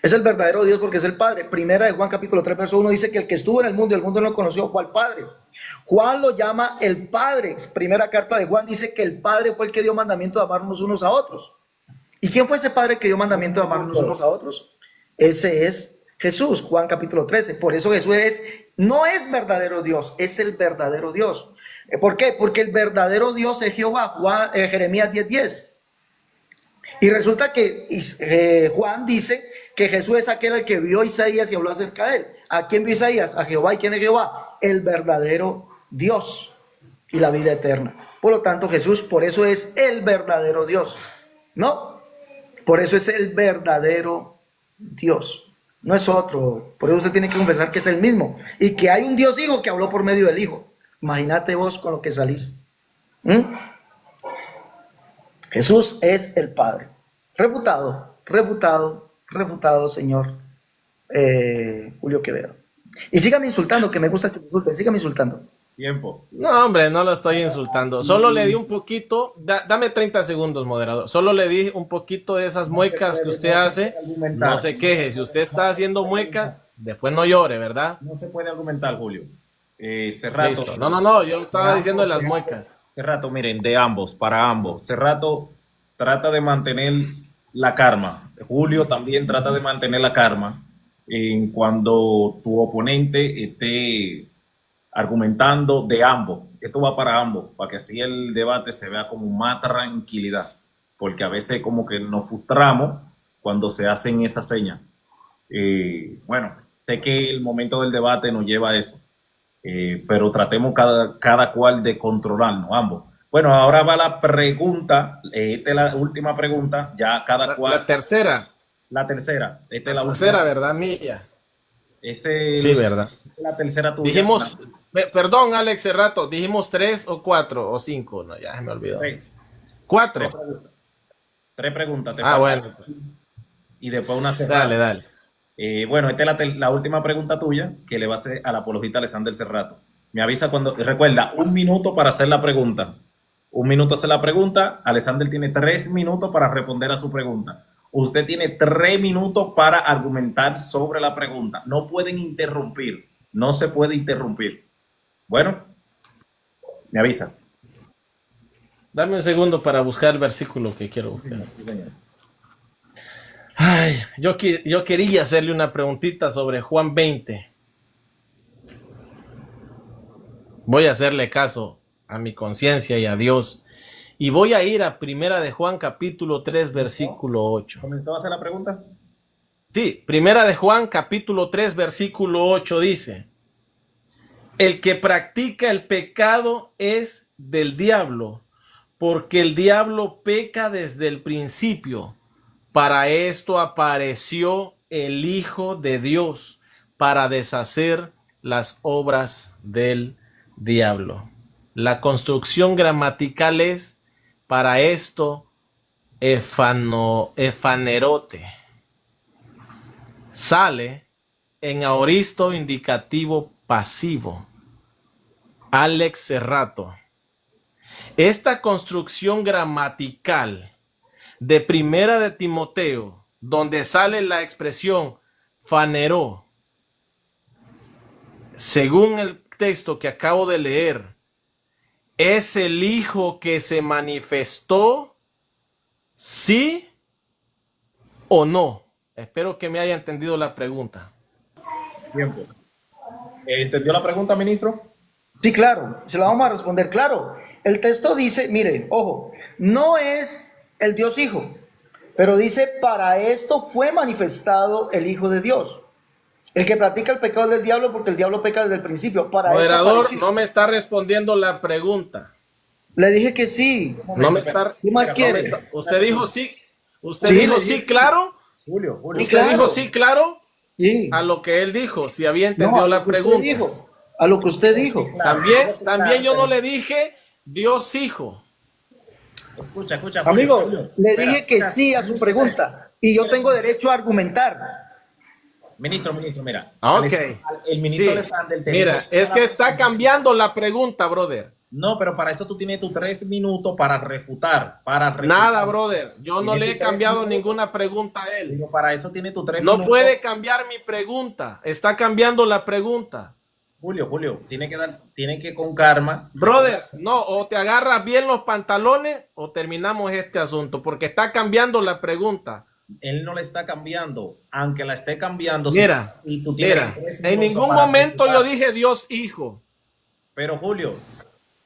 Es el verdadero Dios porque es el Padre. Primera de Juan capítulo 3, verso 1 dice que el que estuvo en el mundo y el mundo no lo conoció fue al Padre. Juan lo llama el Padre. Primera carta de Juan dice que el Padre fue el que dio mandamiento de amarnos unos a otros. ¿Y quién fue ese Padre que dio mandamiento de amarnos unos a otros? Ese es Jesús, Juan capítulo 13. Por eso Jesús no es verdadero Dios, es el verdadero Dios. ¿Por qué? Porque el verdadero Dios es Jehová, Jeremías 10:10. Y resulta que Juan dice que Jesús es aquel al que vio Isaías y habló acerca de él. ¿A quién vio Isaías? A Jehová. ¿Y quién es Jehová? El verdadero Dios y la vida eterna. Por lo tanto, Jesús, por eso es el verdadero Dios. ¿No? Por eso es el verdadero Dios. No es otro. Por eso usted tiene que confesar que es el mismo. Y que hay un Dios Hijo que habló por medio del Hijo. Imagínate vos con lo que salís. Jesús es el Padre. Refutado, refutado, refutado, señor Julio Quevedo. Y sígame insultando, que me gusta que me insulten. Sígame insultando. Tiempo. No, hombre, no lo estoy insultando. Solo le di un poquito, dame 30 segundos, moderador. Solo le di un poquito de esas muecas que usted hace. No se queje. Si usted está haciendo muecas, después no llore, ¿verdad? No se puede argumentar, Julio. Cerrato. Listo. No, yo estaba diciendo de las muecas. Cerrato, miren, de ambos, para ambos. Cerrato trata de mantener la calma. Julio también trata de mantener la calma en cuando tu oponente esté argumentando de ambos. Esto va para ambos, para que así el debate se vea como más tranquilidad, porque a veces como que nos frustramos cuando se hacen esas señas. Bueno, sé que el momento del debate nos lleva a eso, pero tratemos cada cual de controlarnos, ambos. Bueno, ahora va la pregunta, esta es la última pregunta, ya cada cual... La tercera. La tercera, esta es La la tercera, última. ¿verdad, mía? Sí, verdad. La tercera tuya. Dijimos, perdón, Alex Cerrato, dijimos 3 o 4 o 5, no, ya se me olvidó. 4. Tres preguntas. Bueno. Y después una cerrada. Dale. Bueno, esta es la última pregunta tuya que le va a hacer al apologista Alexander Cerrato. Me avisa cuando... Recuerda, 1 minuto para hacer la pregunta. 1 minuto hacer la pregunta. Alexander tiene 3 minutos para responder a su pregunta. Usted tiene 3 minutos para argumentar sobre la pregunta. No pueden interrumpir. No se puede interrumpir. Bueno, me avisa. Dame un segundo para buscar el versículo que quiero buscar. Sí, señor. Ay, yo quería hacerle una preguntita sobre Juan 20. Voy a hacerle caso a mi conciencia y a Dios. Y voy a ir a Primera de Juan capítulo 3 versículo 8. ¿Comenzó a hacer la pregunta? Sí, Primera de Juan capítulo 3 versículo 8 dice: el que practica el pecado es del diablo, porque el diablo peca desde el principio. Para esto apareció el Hijo de Dios, para deshacer las obras del diablo. La construcción gramatical es: para esto efanerote. Sale en aoristo indicativo pasivo. Alex Cerrato. Esta construcción gramatical de Primera de Timoteo, donde sale la expresión faneró, según el texto que acabo de leer, ¿es el Hijo que se manifestó? ¿Sí o no? Espero que me haya entendido la pregunta. Tiempo. ¿Entendió la pregunta, ministro? Sí, claro, se la vamos a responder, claro. El texto dice, mire, ojo, no es el Dios Hijo, pero dice, para esto fue manifestado el Hijo de Dios. El que practica el pecado del diablo, porque el diablo peca desde el principio. Para Moderador, esto no me está respondiendo la pregunta. le dije que sí. No me está... ¿Qué más quiere? Usted dijo sí. Usted Sí, dijo le sí, dije. claro. Julio. Sí, Usted claro. dijo sí, claro. Sí. A lo que él dijo, si había No, entendido a la lo que usted pregunta. dijo, a lo que usted dijo. También yo no le dije Dios Hijo. Escucha, Julio, Amigo, Julio. le Espera, dije que sí a su pregunta y yo tengo derecho a argumentar. Ministro, mira. Ok. El ministro Sí. de Sandel te Mira, dijo- es que está cambiando la pregunta, brother. No, pero para eso tú tienes tus 3 minutos para refutar. Nada, brother. Yo no Tienes le he tus 3 cambiado minutos. ninguna pregunta a él. Digo, para eso tienes tus 3 No minutos. puede cambiar mi pregunta. Está cambiando la pregunta. Julio, tiene que con calma. Brother, no, o te agarras bien los pantalones o terminamos este asunto, porque está cambiando la pregunta. Él no le está cambiando, aunque la esté cambiando. Mira, y tú tienes mira, 3 en minutos ningún para momento yo refutar. dije Dios hijo. Pero Julio,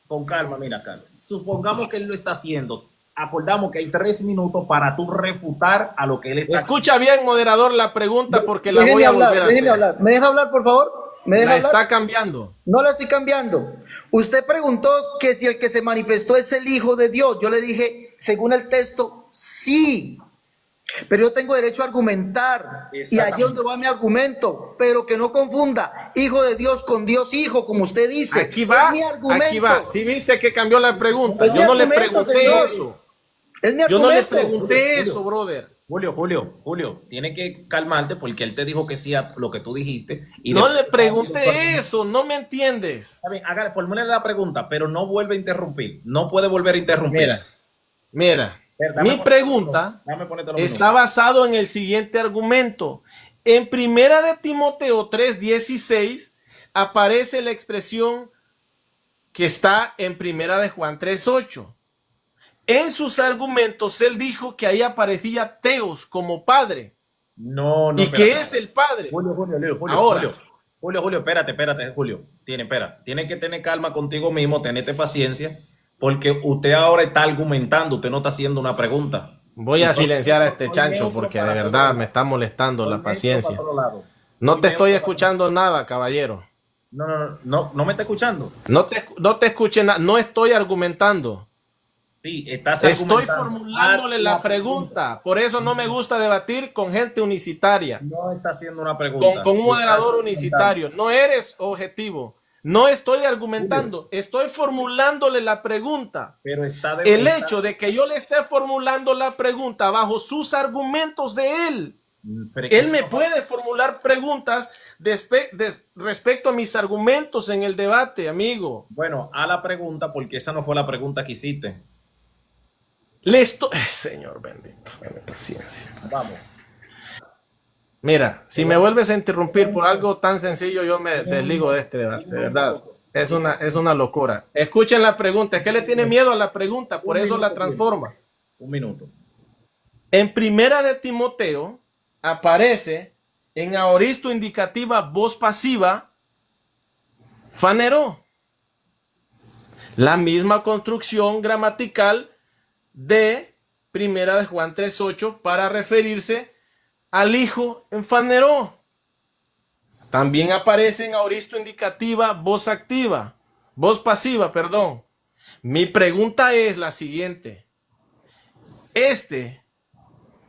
con calma, mira, Carlos. Supongamos que él lo está haciendo. Acordamos que hay 3 minutos para tú refutar a lo que él está. Escucha bien, moderador, la pregunta porque la voy a volver a Déjeme hacer. hablar. ¿Me deja hablar, por favor? ¿Me deja La hablar? está cambiando. No la estoy cambiando. Usted preguntó que si el que se manifestó es el Hijo de Dios. Yo le dije, según el texto, sí. Pero yo tengo derecho a argumentar. Y allí es donde va mi argumento. Pero que no confunda Hijo de Dios con Dios Hijo, como usted dice. Aquí va, Es mi argumento. aquí va. Si viste que cambió la pregunta, Es yo mi no le argumento, pregunté señor. eso. Es mi Yo no le argumento. pregunté eso, brother. Julio, tiene que calmarte porque él te dijo que sí a lo que tú dijiste. Y No después- le pregunté eso, no me entiendes. Está bien, formúlale la pregunta, pero no vuelve a interrumpir. No puede volver a interrumpir. Mira, Dame mi ponértelo, pregunta dame ponértelo está basado en el siguiente argumento. En Primera de Timoteo 3:16 aparece la expresión que está en Primera de Juan 3:8. En sus argumentos él dijo que ahí aparecía Teos como padre No, y espérate. que es el padre. Julio, Ahora. Julio, espérate, Julio. Tiene que tener calma contigo mismo, tenerte paciencia, porque usted ahora está argumentando, usted no está haciendo una pregunta. Voy a silenciar a este chancho porque de verdad me está molestando la paciencia. No te estoy escuchando nada, caballero. No me está escuchando. No te escuché nada, no estoy argumentando. Sí, estás Estoy argumentando. formulándole la pregunta. Por eso no me gusta debatir con gente unicitaria, No está haciendo una pregunta. con un moderador Estás unicitario. No eres objetivo. No estoy argumentando, estoy formulándole la pregunta. Pero El hecho de que yo le esté formulando la pregunta bajo sus argumentos de él, él me puede formular preguntas respecto a mis argumentos en el debate, amigo. Bueno, a la pregunta, porque esa no fue la pregunta que hiciste. Señor bendito, dame paciencia. Vamos. Mira, si me vuelves a interrumpir por algo tan sencillo, yo me desligo de este debate, de verdad. Es una locura. Escuchen la pregunta. Es que le tiene miedo a la pregunta, por eso la transforma. Un minuto. En Primera de Timoteo aparece en aoristo indicativa voz pasiva, faneró. La misma construcción gramatical de Primera de Juan 3:8 para referirse al hijo en faneró. También aparece en aoristo indicativa voz activa, voz pasiva, perdón. Mi pregunta es la siguiente.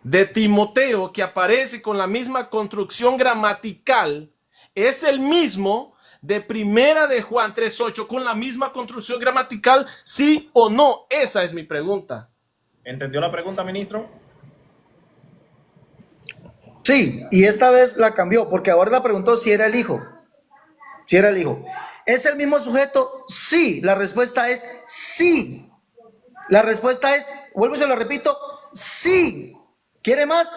De Timoteo que aparece con la misma construcción gramatical es el mismo de Primera de Juan 3:8 con la misma construcción gramatical, sí o no. Esa es mi pregunta. ¿Entendió la pregunta, ministro? Sí, y esta vez la cambió, porque ahora la preguntó si era el Hijo. Si era el Hijo. ¿Es el mismo sujeto? Sí. La respuesta es sí. La respuesta es, vuelvo y se lo repito, sí. ¿Quiere más?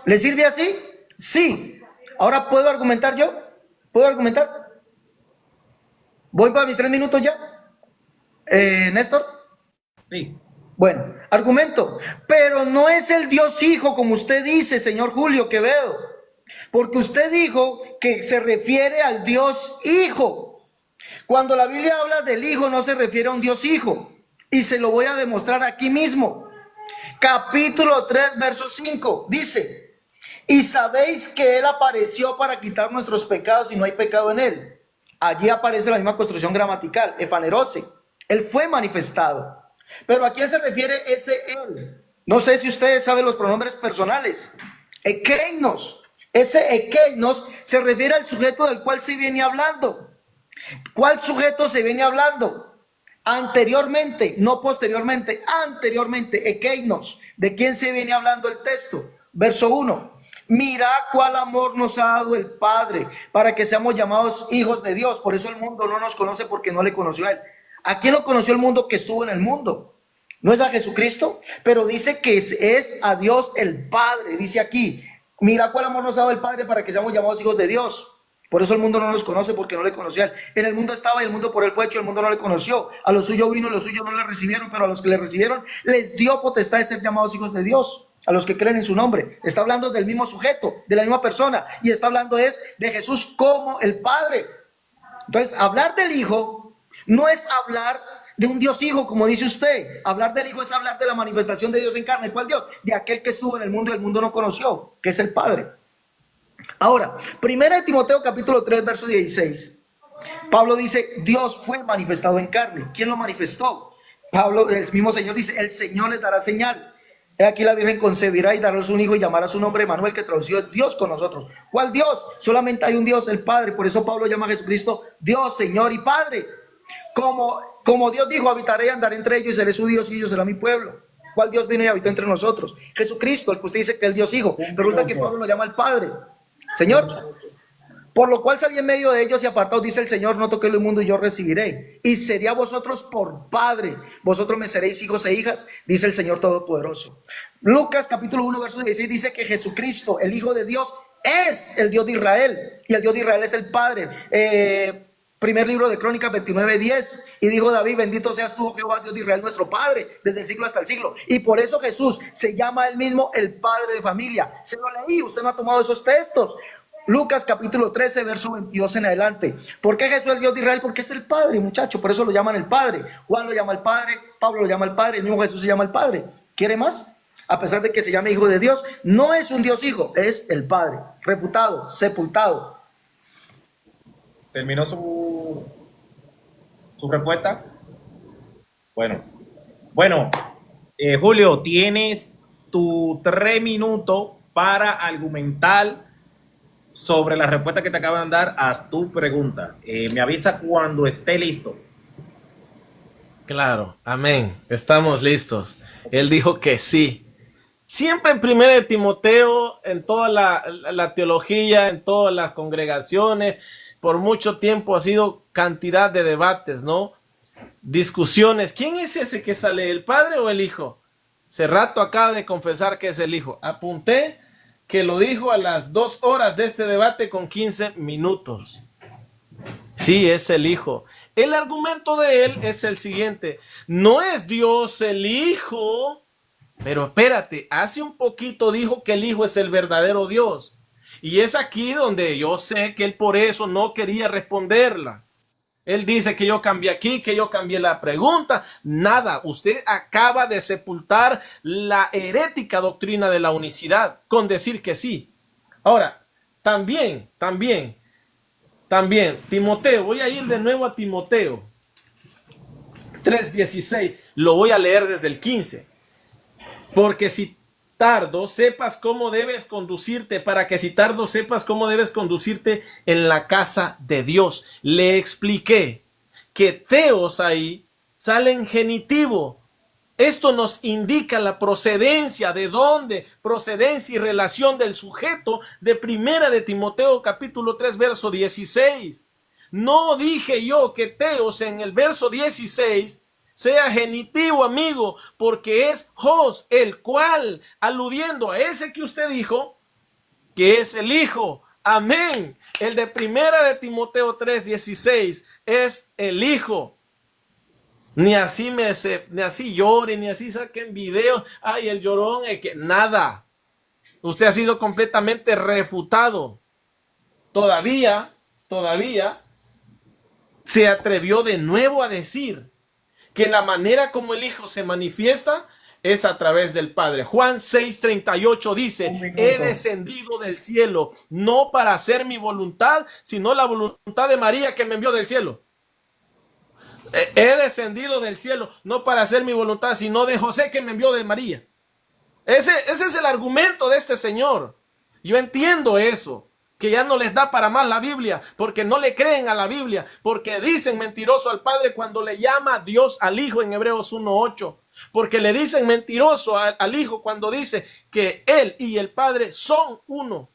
¿Le sirve así? Sí. Ahora, ¿puedo argumentar yo? ¿Puedo argumentar? ¿Voy para mis 3 minutos ya? Néstor. Sí. Bueno, argumento, pero no es el Dios Hijo como usted dice, señor Julio Quevedo, porque usted dijo que se refiere al Dios Hijo. Cuando la Biblia habla del Hijo no se refiere a un Dios Hijo, y se lo voy a demostrar aquí mismo. Capítulo 3, verso 5, dice, y sabéis que Él apareció para quitar nuestros pecados y no hay pecado en Él. Allí aparece la misma construcción gramatical, efanerose. Él fue manifestado. Pero ¿a quién se refiere ese él? No sé si ustedes saben los pronombres personales. Ekeinos. Ese ekeinos se refiere al sujeto del cual se viene hablando. ¿Cuál sujeto se viene hablando? Anteriormente, no posteriormente, anteriormente, ekeinos. ¿De quién se viene hablando el texto? Verso 1. Mira cuál amor nos ha dado el Padre para que seamos llamados hijos de Dios. Por eso el mundo no nos conoce, porque no le conoció a Él. ¿A quién lo conoció el mundo que estuvo en el mundo? No es a Jesucristo, pero dice que es a Dios el Padre. Dice aquí, mira cuál amor nos ha dado el Padre para que seamos llamados hijos de Dios. Por eso el mundo no nos conoce, porque no le conoció a Él. En el mundo estaba y el mundo por Él fue hecho, el mundo no le conoció. A los suyos vino y los suyos no le recibieron, pero a los que le recibieron les dio potestad de ser llamados hijos de Dios, a los que creen en su nombre. Está hablando del mismo sujeto, de la misma persona, y está hablando es de Jesús como el Padre. Entonces, hablar del Hijo no es hablar de un Dios Hijo, como dice usted. Hablar del Hijo es hablar de la manifestación de Dios en carne. ¿Cuál Dios? De aquel que estuvo en el mundo y el mundo no conoció, que es el Padre. Ahora, 1 Timoteo capítulo 3, verso 16. Pablo dice, Dios fue manifestado en carne. ¿Quién lo manifestó? Pablo, el mismo Señor dice, el Señor les dará señal. He aquí la Virgen concebirá y dará a su hijo y llamará su nombre Emmanuel, que traducido es Dios con nosotros. ¿Cuál Dios? Solamente hay un Dios, el Padre. Por eso Pablo llama a Jesucristo Dios, Señor y Padre. Como Dios dijo, habitaré y andaré entre ellos y seré su Dios y ellos serán mi pueblo. ¿Cuál Dios vino y habitó entre nosotros? Jesucristo, el que usted dice que es Dios Hijo. Pero resulta que Pablo lo llama el Padre. Señor, por lo cual salí en medio de ellos y apartados, dice el Señor, no toqué el mundo y yo recibiré. Y sería vosotros por Padre, vosotros me seréis hijos e hijas, dice el Señor Todopoderoso. Lucas capítulo 1, verso 16 dice que Jesucristo, el Hijo de Dios, es el Dios de Israel, y el Dios de Israel es el Padre. Primer libro de Crónicas 29:10, y dijo David, bendito seas tú, Jehová, Dios de Israel, nuestro Padre, desde el siglo hasta el siglo. Y por eso Jesús se llama él mismo el Padre de familia. Se lo leí, usted no ha tomado esos textos. Lucas capítulo 13, verso 22 en adelante. ¿Por qué Jesús es el Dios de Israel? Porque es el Padre, muchacho, por eso lo llaman el Padre. Juan lo llama el Padre, Pablo lo llama el Padre, el mismo Jesús se llama el Padre. ¿Quiere más? A pesar de que se llame Hijo de Dios, no es un Dios Hijo, es el Padre. Refutado, sepultado. ¿Terminó su respuesta? Bueno, Julio, tienes tu 3 minutos para argumentar sobre la respuesta que te acaban de dar a tu pregunta. Me avisa cuando esté listo. Claro, amén. Estamos listos. Él dijo que sí. Siempre en 1 Timoteo, en toda la teología, en todas las congregaciones, por mucho tiempo ha sido cantidad de debates, ¿no? Discusiones. ¿Quién es ese que sale, el Padre o el Hijo? Hace rato acaba de confesar que es el Hijo. Apunté que lo dijo a las 2 horas de este debate con 15 minutos. Sí, es el Hijo. El argumento de él es el siguiente. No es Dios el Hijo, pero espérate, hace un poquito dijo que el Hijo es el verdadero Dios. Y es aquí donde yo sé que él por eso no quería responderla. Él dice que yo cambié aquí, que yo cambié la pregunta. Nada, usted acaba de sepultar la herética doctrina de la unicidad con decir que sí. Ahora, también, Timoteo, voy a ir de nuevo a Timoteo 3:16, lo voy a leer desde el 15. Porque si tardo, sepas cómo debes conducirte, para que si tardo sepas cómo debes conducirte en la casa de Dios. Le expliqué que teos ahí sale en genitivo. Esto nos indica la procedencia, de dónde, procedencia y relación del sujeto de 1 de Timoteo capítulo 3 verso 16. No dije yo que teos en el verso 16 sea genitivo, amigo, porque es Jos, el cual, aludiendo a ese que usted dijo, que es el Hijo. Amén. El de 1 de Timoteo 3:16 es el Hijo. Ni así llore, ni así saquen videos. Ay, el llorón, nada. Usted ha sido completamente refutado. Todavía se atrevió de nuevo a decir que la manera como el Hijo se manifiesta es a través del Padre. Juan 6:38 dice, he descendido del cielo, no para hacer mi voluntad, sino la voluntad de María que me envió del cielo. He descendido del cielo, no para hacer mi voluntad, sino de José que me envió de María. Ese es el argumento de este señor. Yo entiendo eso, que ya no les da para más la Biblia, porque no le creen a la Biblia, porque dicen mentiroso al Padre cuando le llama Dios al Hijo en Hebreos 1:8, porque le dicen mentiroso al Hijo cuando dice que Él y el Padre son uno.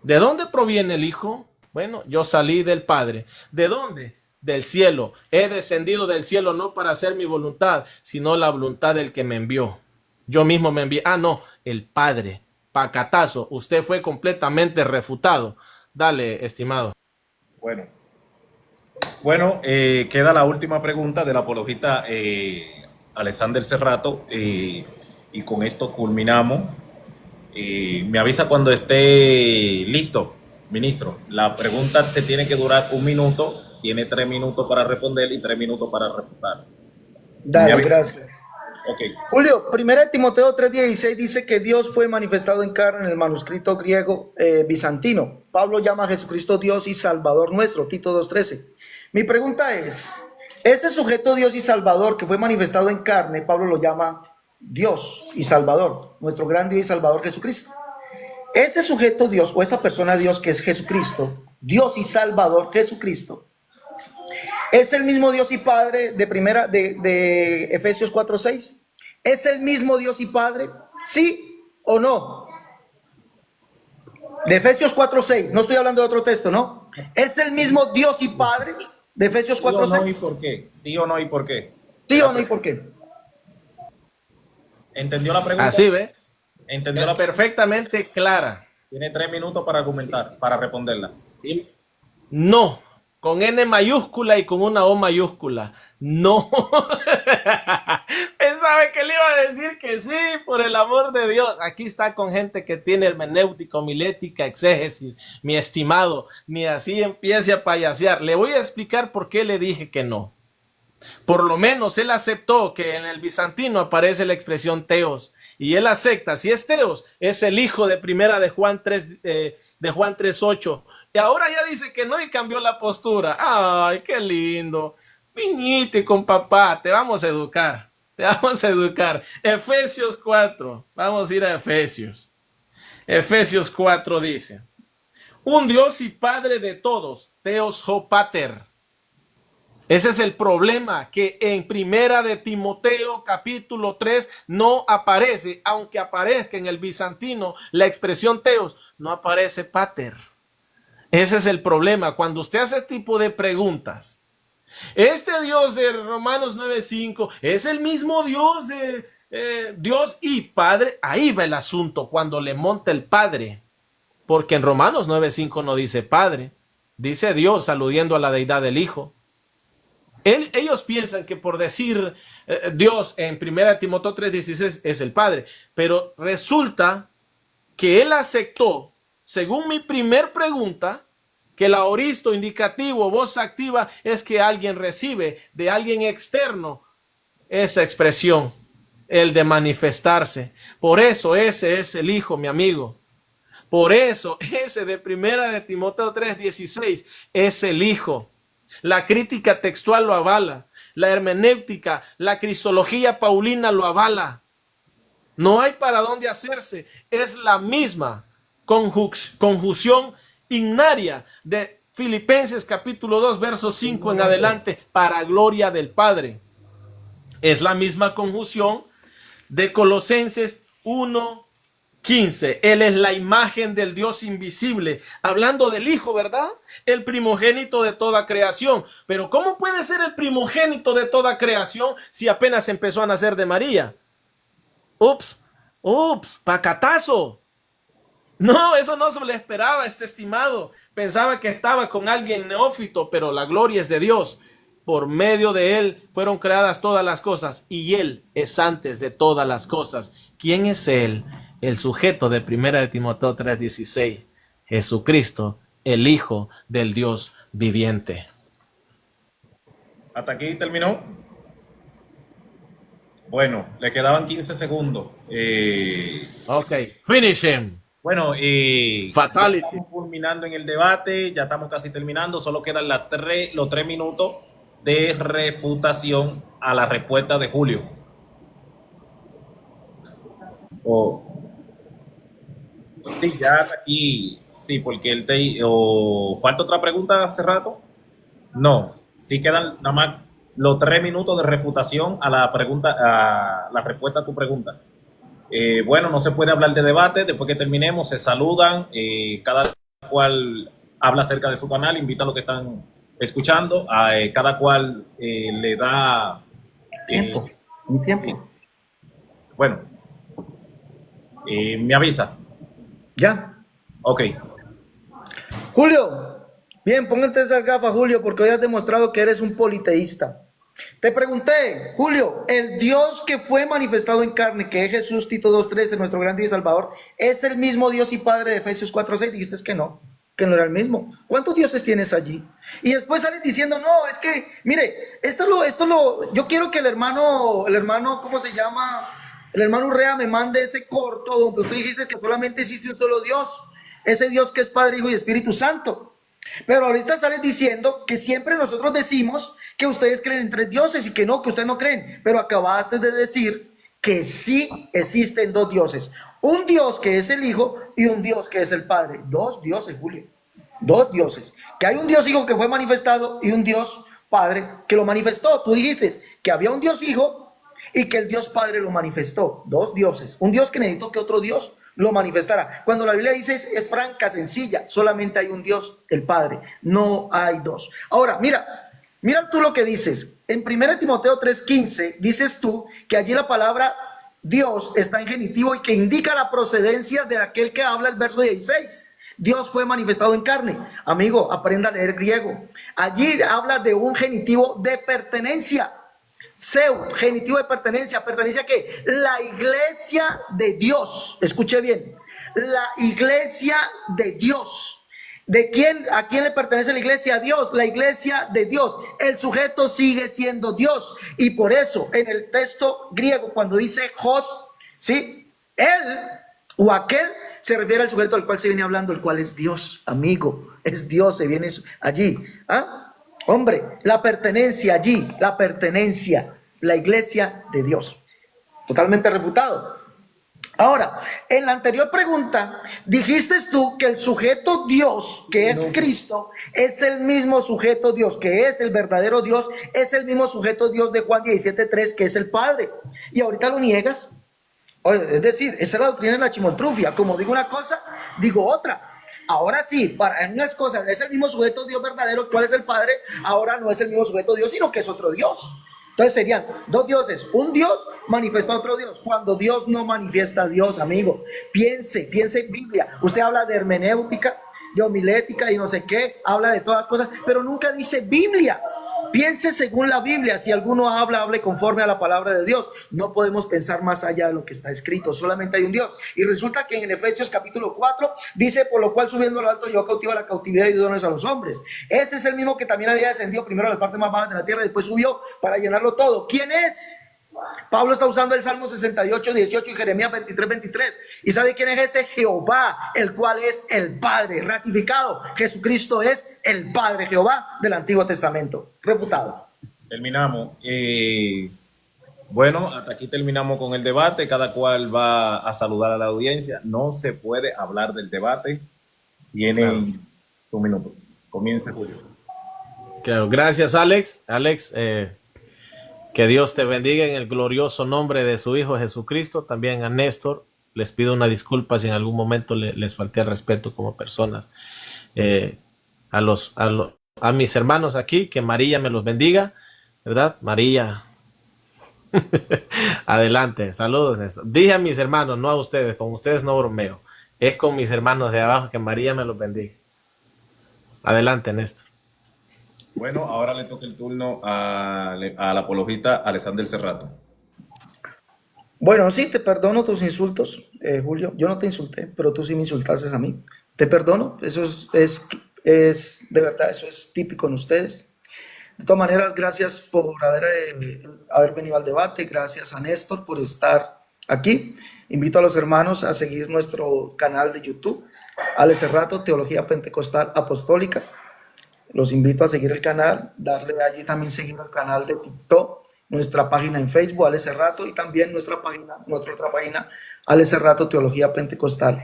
¿De dónde proviene el Hijo? Bueno, yo salí del Padre. ¿De dónde? Del cielo. He descendido del cielo no para hacer mi voluntad, sino la voluntad del que me envió. Yo mismo me envié. Ah, no, el Padre. Pacatazo, usted fue completamente refutado. Dale, estimado. Bueno, queda la última pregunta del apologista Alexander Serrato, y con esto culminamos. Me avisa cuando esté listo, ministro. La pregunta se tiene que durar 1 minuto, tiene 3 minutos para responder y 3 minutos para refutar. Dale, gracias. Okay. Julio, 1 Timoteo 3:16 dice que Dios fue manifestado en carne en el manuscrito griego bizantino. Pablo llama a Jesucristo Dios y Salvador nuestro, Tito 2:13. Mi pregunta es, ese sujeto Dios y Salvador que fue manifestado en carne, Pablo lo llama Dios y Salvador, nuestro gran Dios y Salvador Jesucristo. Ese sujeto Dios o esa persona Dios que es Jesucristo, Dios y Salvador Jesucristo, ¿es el mismo Dios y Padre de Efesios 4:6? ¿Es el mismo Dios y Padre? ¿Sí o no? De Efesios 4:6, no estoy hablando de otro texto, ¿no? ¿Es el mismo Dios y Padre de Efesios 4:6? ¿Sí o no y por qué? ¿Sí o no y por qué? ¿Sí o no y por qué? ¿Entendió la pregunta? Así ve. ¿Entendió la perfectamente clara. Tiene 3 minutos para argumentar, para responderla. No, con N mayúscula y con una O mayúscula. No. Pensaba que le iba a decir que sí, por el amor de Dios. Aquí está con gente que tiene hermenéutica, homilética, exégesis, mi estimado. Ni así empiece a payasear. Le voy a explicar por qué le dije que no. Por lo menos él aceptó que en el bizantino aparece la expresión teos, y él acepta, si es teos, es el hijo de primera de Juan 3:8, y ahora ya dice que no y cambió la postura. Ay, qué lindo, viniste con papá, te vamos a educar, Efesios 4, vamos a ir a Efesios 4 dice, un Dios y Padre de todos, teos ho pater. Ese es el problema, que en Primera de Timoteo capítulo 3 no aparece, aunque aparezca en el bizantino la expresión teos, no aparece pater. Ese es el problema. Cuando usted hace este tipo de preguntas, este Dios de Romanos 9:5 es el mismo Dios de Dios y Padre. Ahí va el asunto, cuando le monta el Padre, porque en Romanos 9:5 no dice Padre, dice Dios aludiendo a la deidad del Hijo. Ellos piensan que por decir Dios en 1 Timoteo 3:16 es el Padre, pero resulta que él aceptó, según mi primer pregunta, que el aoristo indicativo, voz activa, es que alguien recibe de alguien externo esa expresión, el de manifestarse. Por eso ese es el Hijo, mi amigo. Por eso ese de 1 Timoteo 3:16 es el Hijo. La crítica textual lo avala, la hermenéutica, la cristología paulina lo avala. No hay para dónde hacerse, es la misma conjunción ignaria de Filipenses capítulo 2, verso 5 en adelante, para gloria del Padre. Es la misma conjunción de Colosenses 1:15. Él es la imagen del Dios invisible, hablando del Hijo, ¿verdad? El primogénito de toda creación. Pero ¿cómo puede ser el primogénito de toda creación si apenas empezó a nacer de María? Ups, pacatazo. No, eso no se le esperaba a este estimado. Pensaba que estaba con alguien neófito, pero la gloria es de Dios. Por medio de él fueron creadas todas las cosas, y él es antes de todas las cosas. ¿Quién es él? El sujeto de 1 Timoteo 3:16, Jesucristo, el Hijo del Dios viviente. ¿Hasta aquí terminó? Bueno, le quedaban 15 segundos. Ok, finish him. Bueno, Fatality. ya estamos culminando en el debate, ya estamos casi terminando, solo quedan los 3 minutos de refutación a la respuesta de Julio. Sí, ya aquí, sí, porque él te... O, ¿falta otra pregunta hace rato? No, sí quedan nada más los 3 minutos de refutación a la pregunta, a la respuesta a tu pregunta. Bueno, no se puede hablar de debate, después que terminemos se saludan, cada cual habla acerca de su canal, invita a los que están escuchando, cada cual le da... Tiempo, mi tiempo. bueno, me avisa. Ya. Ok. Julio, bien, póngate esas gafas, Julio, porque hoy has demostrado que eres un politeísta. Te pregunté, Julio, el Dios que fue manifestado en carne, que es Jesús, Tito 2:13, nuestro gran Dios y Salvador, ¿es el mismo Dios y Padre de Efesios 4:6? Dijiste que no era el mismo. ¿Cuántos dioses tienes allí? Y después sales diciendo, no, es que, mire, yo quiero que el hermano, ¿cómo se llama? El hermano Urrea me mande ese corto donde tú dijiste que solamente existe un solo Dios, ese Dios que es Padre, Hijo y Espíritu Santo. Pero ahorita sales diciendo que siempre nosotros decimos que ustedes creen en 3 dioses y que ustedes no creen. Pero acabaste de decir que sí existen 2 dioses. Un Dios que es el Hijo y un Dios que es el Padre. 2 dioses, Julio. 2 dioses. Que hay un Dios Hijo que fue manifestado y un Dios Padre que lo manifestó. Tú dijiste que había un Dios Hijo y que el Dios Padre lo manifestó. 2 dioses. Un Dios que necesitó que otro Dios lo manifestará. Cuando la Biblia dice es franca, sencilla, solamente hay un Dios, el Padre, no hay dos. Ahora, mira tú lo que dices. En 1 Timoteo 3:15 dices tú que allí la palabra Dios está en genitivo y que indica la procedencia de aquel que habla el verso 16. Dios fue manifestado en carne. Amigo, aprenda a leer griego. Allí habla de un genitivo de pertenencia. Seu, genitivo de pertenencia. ¿Pertenencia a qué? La iglesia de Dios. Escuche bien. La iglesia de Dios. ¿De quién? ¿A quién le pertenece la iglesia? A Dios. La iglesia de Dios. El sujeto sigue siendo Dios. Y por eso, en el texto griego, cuando dice Jos, ¿sí? Él o aquel se refiere al sujeto al cual se viene hablando, el cual es Dios, amigo. Es Dios, se viene allí. ¿Ah? Hombre, la pertenencia allí, la iglesia de Dios. Totalmente refutado. Ahora, en la anterior pregunta, dijiste tú que el sujeto Dios, que es Cristo, es el mismo sujeto Dios, que es el verdadero Dios, es el mismo sujeto Dios de Juan 17:3, que es el Padre. Y ahorita lo niegas. Es decir, esa es la doctrina de la chimoltrufia. Como digo una cosa, digo otra. Ahora sí, para unas cosas es el mismo sujeto Dios verdadero, ¿cuál es el Padre? Ahora no es el mismo sujeto Dios, sino que es otro Dios. Entonces serían 2 dioses. Un Dios manifiesta a otro Dios. Cuando Dios no manifiesta a Dios, amigo, piense en Biblia. Usted habla de hermenéutica, de homilética y no sé qué, habla de todas cosas, pero nunca dice Biblia. Piense según la Biblia. Si alguno hable conforme a la palabra de Dios. No podemos pensar más allá de lo que está escrito. Solamente hay un Dios. Y resulta que en Efesios capítulo 4 dice, por lo cual subiendo a lo alto llevó cautiva la cautividad y dio dones a los hombres. Este es el mismo que también había descendido primero a las partes más bajas de la tierra y después subió para llenarlo todo. ¿Quién es? Pablo está usando el Salmo 68:18 y Jeremías 23:23. ¿Y sabe quién es ese? Jehová, el cual es el Padre, ratificado. Jesucristo es el Padre Jehová del Antiguo Testamento. Refutado. Terminamos. Bueno, hasta aquí terminamos con el debate. Cada cual va a saludar a la audiencia. No se puede hablar del debate. Tienen un minuto. Comience, Julio. Claro, gracias, Alex. Alex, que Dios te bendiga en el glorioso nombre de su Hijo Jesucristo. También a Néstor, les pido una disculpa si en algún momento les falté al respeto como personas. A mis hermanos aquí, que María me los bendiga, ¿verdad? María. Adelante, saludos, Néstor. Dije a mis hermanos, no a ustedes, con ustedes no bromeo. Es con mis hermanos de abajo, que María me los bendiga. Adelante, Néstor. Bueno, ahora le toca el turno al apologista Alexander Cerrato. Bueno, sí, te perdono tus insultos, Julio. Yo no te insulté, pero tú sí me insultaste a mí. Te perdono, eso es de verdad, eso es típico en ustedes. De todas maneras, gracias por haber venido al debate, gracias a Néstor por estar aquí. Invito a los hermanos a seguir nuestro canal de YouTube, Alex Cerrato, Teología Pentecostal Apostólica. Los invito a seguir el canal, darle allí también seguir al canal de TikTok nuestra página en Facebook, Ale Cerrato, y también nuestra otra página, Ale Cerrato Teología Pentecostal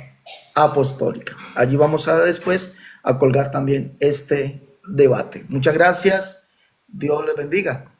Apostólica. Allí vamos a después a colgar también este debate. Muchas gracias. Dios les bendiga.